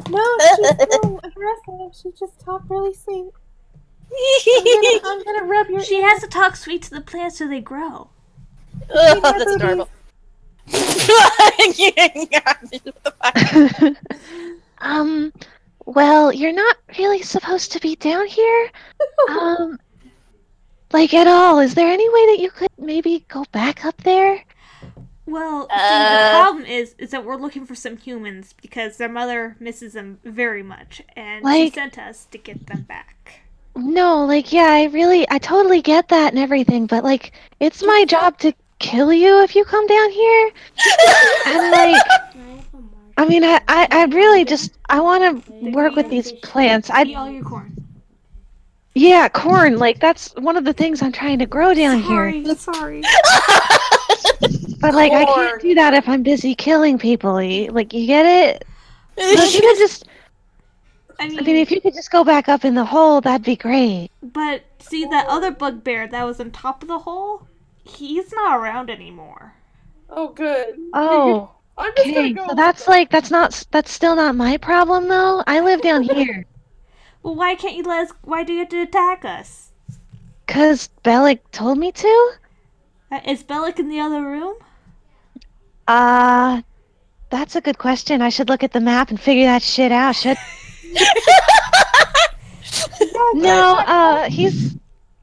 No, she's so aggressive. She just talked really sweet. I'm gonna rub your. She has to talk sweet to the plants so they grow. Ugh, that's adorable. Well, you're not really supposed to be down here. Like at all. Is there any way that you could maybe go back up there? Well, see, the problem is that we're looking for some humans because their mother misses them very much, and she sent us to get them back. No, like, yeah, I totally get that and everything, but, like, it's my job to kill you if you come down here. And, like, I mean, I really just, I want to work with these plants. Eat all your corn. Yeah, corn, like, that's one of the things I'm trying to grow down here. Sorry. But, like, I can't do that if I'm busy killing people. Like, you get it? So if you could just... I mean, if you could just go back up in the hole, that'd be great. But, see, that other bugbear that was on top of the hole, he's not around anymore. Oh, good. Oh, I'm just okay. gonna go. So that's like, that's still not my problem, though? I live down here. Well, why can't you why do you have to attack us? 'Cause Bellic told me to? Is Bellic in the other room? That's a good question. I should look at the map and figure that shit out, No, he's...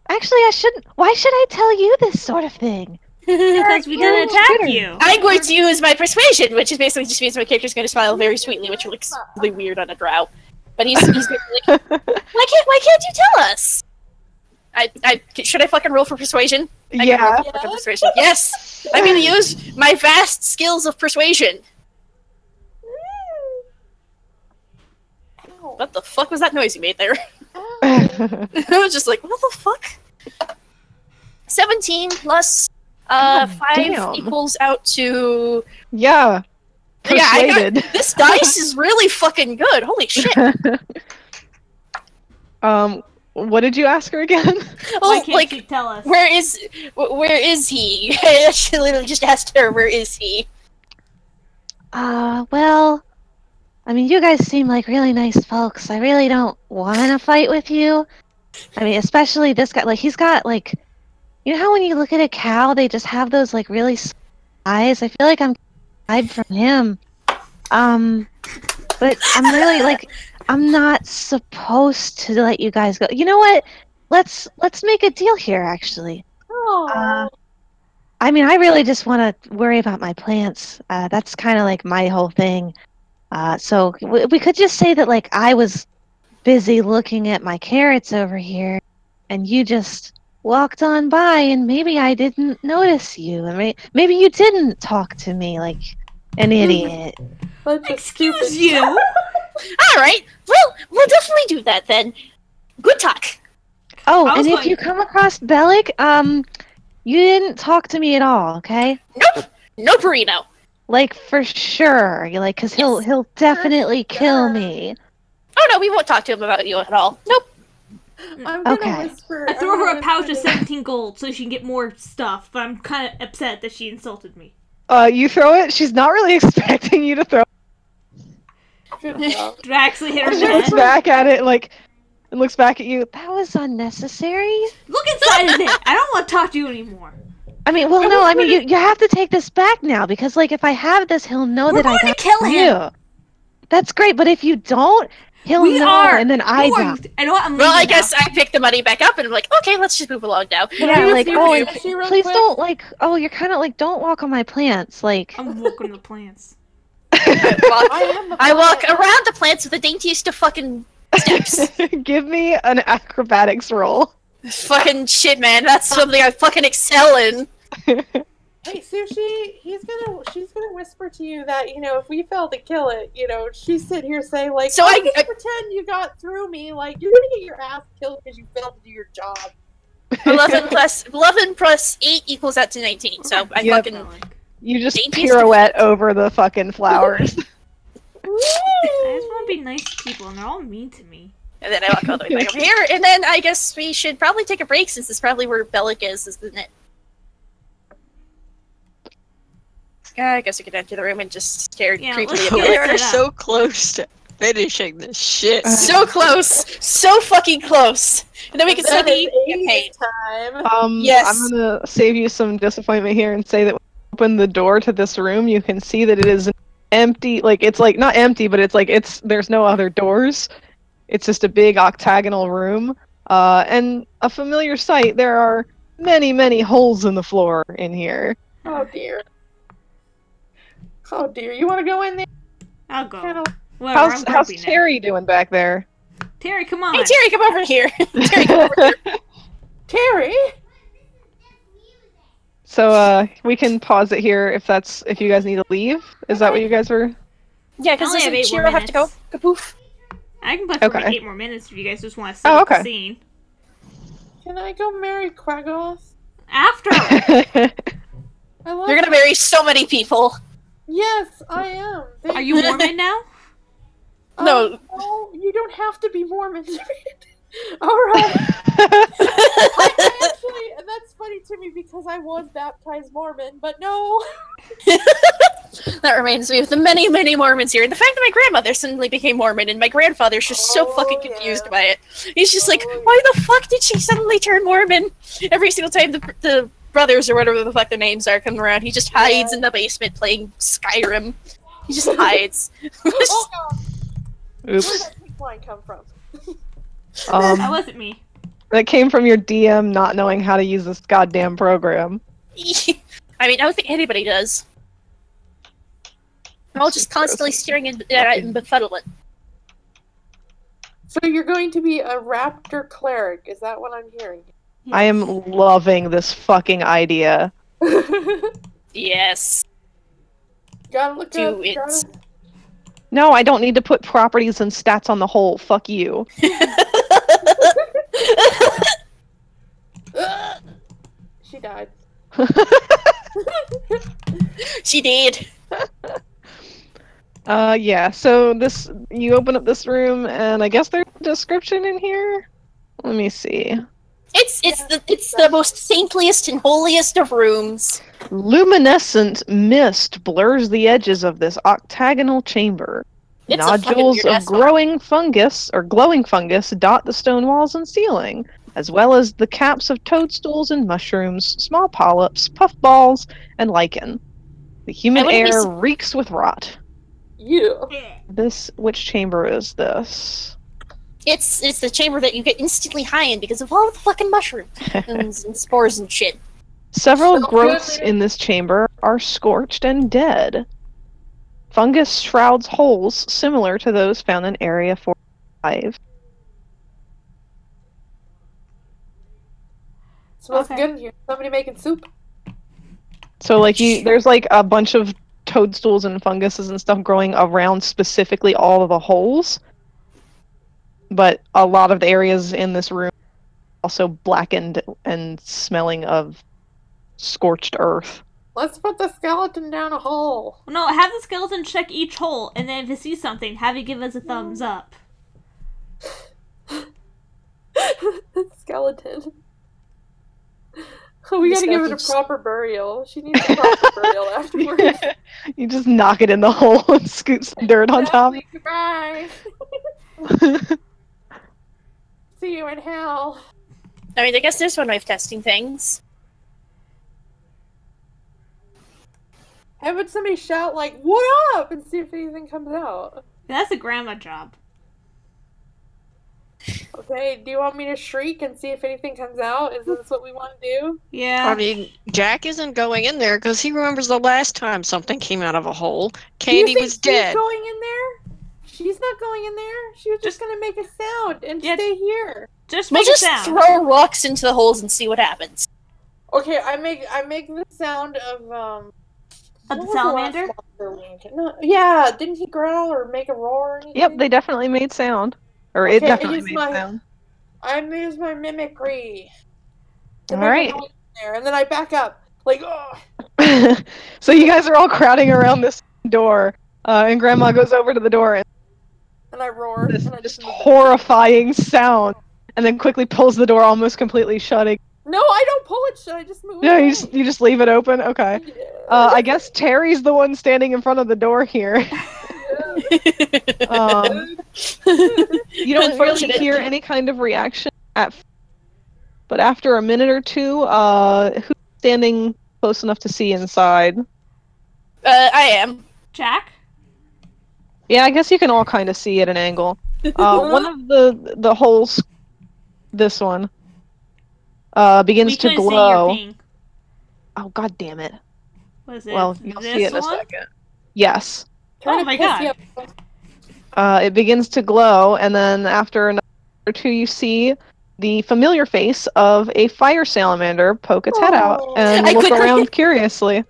Actually, I shouldn't... Why should I tell you this sort of thing? Because we didn't attack you. I'm going to use my persuasion, which is basically just means my character's going to smile very sweetly, which looks really weird on a drow. But he's going to be like, why can't you tell us? Should I fucking roll for persuasion? Yeah. For persuasion. Yes! I'm going to use my vast skills of persuasion. What the fuck was that noise you made there? I was just like, what the fuck? 17 plus 5 equals out to... Yeah. Persuaded. Yeah, this dice is really fucking good. Holy shit. What did you ask her again? Why can't you tell us? Where is he? I actually literally just asked her, where is he? Well... I mean, you guys seem like really nice folks. I really don't want to fight with you. I mean, especially this guy. Like, he's got, like... You know how when you look at a cow, they just have those, like, really eyes? I feel like I'm hide from him. But I'm really, like... I'm not supposed to let you guys go. You know what? Let's make a deal here, actually. Oh. I mean, I really just want to worry about my plants. That's kind of like my whole thing. So we could just say that, like, I was busy looking at my carrots over here, and you just walked on by, and maybe I didn't notice you. I mean, maybe you didn't talk to me like an idiot. Excuse you. All right. Well, we'll definitely do that then. Good talk. Oh, I was and if going- you come across Bellic, you didn't talk to me at all, okay? Nope. No burrito. Like, for sure. You like, because he'll definitely kill me. Oh no, we won't talk to him about you at all. Nope. I'm gonna Okay. whisper. I threw I'm her gonna a pouch of whisper 17 gold so she can get more stuff, but I'm kind of upset that she insulted me. You throw it. She's not really expecting you to throw. Good job. Did I actually hit her in She the looks head? back at it like, and looks back at you. That was unnecessary. Look inside of it. I don't want to talk to you anymore. I mean, well, no, I mean, you have to take this back now, because, like, if I have this, he'll know We're that I going to got kill him. you. That's great, but if you don't, he'll We know, are and then I going die. to- I know what, I'm Well, I leaving now. guess I pick the money back up and I'm like, okay, let's just move along now. Yeah, like, you oh, do and she real please quick? don't, like, oh, you're kind of like, don't walk on my plants, like. I'm walking the plants. I walk around the plants with the daintiest of fucking steps. Give me an acrobatics roll. Fucking shit, man. That's something I fucking excel in. Hey, Sushi, she's gonna whisper to you that, if we fail to kill it, she's sitting here saying, like, So "Oh, I- just pretend you got through me, like, you're gonna get your ass killed because you failed to do your job." 11 plus 8 equals out to 19. So I Yep. fucking You just Daintiest pirouette over the fucking flowers. I just want to be nice to people, and they're all mean to me. and then I walk all the way back over here, and then I guess we should probably take a break since it's probably where Bellic is, isn't it? I guess we could enter the room and just stare Yeah, creepily let's at go. Bellic. We Let's are set so close to finishing this shit. So close, so fucking close, and then we can That suddenly is get 80 paid. time. Yes. I'm gonna save you some disappointment here and say that when you open the door to this room, you can see that it is empty. Like, it's like not empty, but it's like there's no other doors. It's just a big octagonal room, and a familiar sight. There are many, many holes in the floor in here. Oh dear. Oh dear. You want to go in there? I'll go. Kinda- Whatever, How's I'm grumpy now. Terry doing back there? Terry, come on. Hey Terry, come over here. Terry, come over here. Terry. So we can pause it here if you guys need to leave. Is that what you guys were? Yeah, because I only have doesn't 8 more Shiro have to go? minutes. Kapoof. I can play for Okay. like 8 more minutes if you guys just want to set Oh, up the okay. scene. Can I go marry Quaggoth? After! I love You're gonna marry so many people. Yes, I am. Are you Mormon now? No. No, you don't have to be Mormon to be. Alright. I actually, and that's funny to me because I was baptized Mormon, but no. That reminds me of the many, many Mormons here, and the fact that my grandmother suddenly became Mormon, and my grandfather's just so Oh, fucking confused yeah. by it. He's just like, Oh, why the fuck did she suddenly turn Mormon? Every single time the brothers or whatever the fuck their names are come around, he just hides in the basement playing Skyrim. He just hides. Oh god, where Oops. did that pink line come from? That wasn't me. That came from your DM not knowing how to use this goddamn program. I mean, I don't think anybody does. I'm all just constantly staring at it and befuddling. So you're going to be a raptor cleric, is that what I'm hearing? I am loving this fucking idea. Yes. Gotta look Do up. it. Gotta... No, I don't need to put properties and stats on the whole. Fuck you. She died. She did. Yeah, so you open up this room, and I guess there's a description in here? Let me see. It's the most saintliest and holiest of rooms. Luminescent mist blurs the edges of this octagonal chamber. It's a fucking Nodules weird of ass glowing fungus dot the stone walls and ceiling, as well as the caps of toadstools and mushrooms, small polyps, puffballs, and lichen. The humid I wouldn't be air su- reeks with rot. Yeah. Which chamber is this? It's the chamber that you get instantly high in because of all the fucking mushrooms and spores and shit. Several So growths good. in this chamber are scorched and dead. Fungus shrouds holes similar to those found in Area 45. Smells Okay. good in here. Somebody making soup. So, like, there's like a bunch of toadstools and funguses and stuff growing around specifically all of the holes. But a lot of the areas in this room are also blackened and smelling of scorched earth. Let's put the skeleton down a hole. No, have the skeleton check each hole, and then if it sees something, have it give us a thumbs up. Skeleton. We gotta give it a proper burial. She needs a proper burial afterwards. You just knock it in the hole and scoop some dirt on top. Goodbye. See you in hell. I mean, I guess there's one way of testing things. Have somebody shout like, "What up?" and see if anything comes out. That's a grandma job. Okay, do you want me to shriek and see if anything comes out? Is this what we want to do? Yeah. I mean, Jack isn't going in there because he remembers the last time something came out of a hole. Candy do you think was dead. She's going in there? She's not going in there. She was just gonna make a sound and stay here. Just We'll make a just sound. throw rocks into the holes and see what happens. Okay, I make the sound of Of what the was salamander? last monster we encountered? No, yeah, didn't he growl or make a roar or anything? Yep, they definitely made sound. Or it Okay, definitely use made my- sound. I use my mimicry. to All make a right. noise in there, and then I back up. Like, oh. So you guys are all crowding around this door, and Grandma goes over to the door and And I roar. this and I just move it. horrifying sound, and then quickly pulls the door almost completely shutting. No, I don't pull it shut. I just move No, it. you just leave it open. Okay. I guess Terry's the one standing in front of the door here. You don't really Unfortunate. hear any kind of reaction but after a minute or two, who's standing close enough to see inside? I am. Jack? Yeah, I guess you can all kind of see at an angle. One of the holes, this one, begins We to couldn't see your glow. ping. Oh, god damn it. Was it Well, you'll this see it in a one? second. Yes. Oh my god. It begins to glow, and then after another or two, you see the familiar face of a fire salamander poke its head out and I look couldn't- around curiously.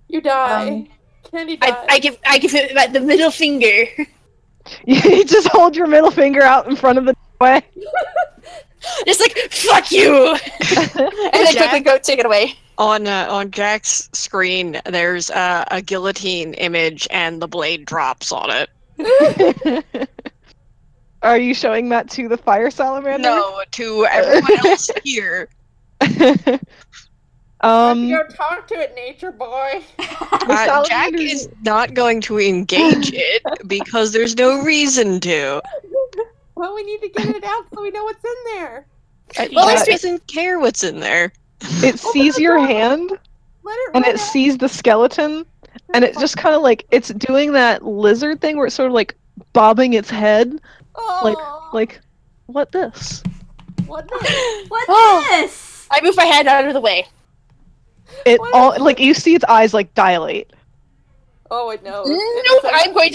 You die. Candy die. I give it the middle finger. You just hold your middle finger out in front of the doorway. Just like, fuck you! And then quickly go take it away. On Jack's screen, there's a guillotine image, and the blade drops on it. Are you showing that to the fire salamander? No, to everyone else here. Go talk to it, nature boy. The Jack salamander- is not going to engage it because there's no reason to. Well, we need to get it out so we know what's in there. Well, Jack let's doesn't care what's in there. It sees your hand, Let it and run it sees the skeleton, and it just kind of like, it's doing that lizard thing where it's sort of like bobbing its head, like, what this? What the? What's Oh. this? I move my hand out of the way. It What all, is- like, you see its eyes, like, dilate. Oh, it knows. Nope, I'm going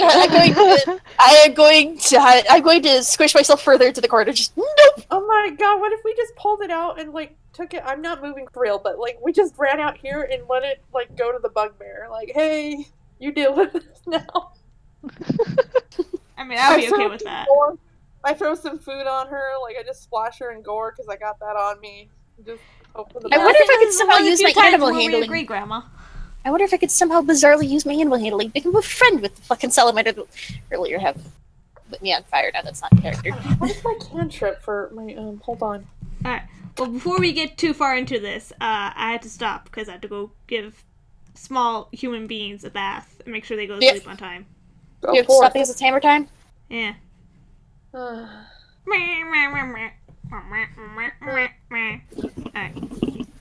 to squish myself further into the corner. Just nope. Oh my god, what if we just pulled it out and, like, took it? I'm not moving for real, but, like, we just ran out here and let it, like, go to the bugbear. Like, hey, you deal with this now. I mean, I'd be throw okay with some that. gore- I throw some food on her, like, I just splash her in gore because I got that on me. Just hope for the I best. wonder if I could This is somehow one of the use few my times animal where we handling. agree, Grandma. I wonder if I could somehow bizarrely use my animal handling. Become a friend with the fucking salamander that earlier have put me on fire. Now that's not a character. What is my cantrip for my, hold on. Alright. Well, before we get too far into this, I had to stop because I had to go give small human beings a bath and make sure they go to Yeah. sleep on time. Go You have to forth. stop because it's hammer time? Yeah. Uh, Alright.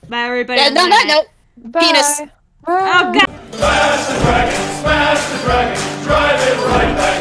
Bye, everybody. Yeah, on on that that note, penis. Bye. Oh, God. Smash the dragon, drive it right back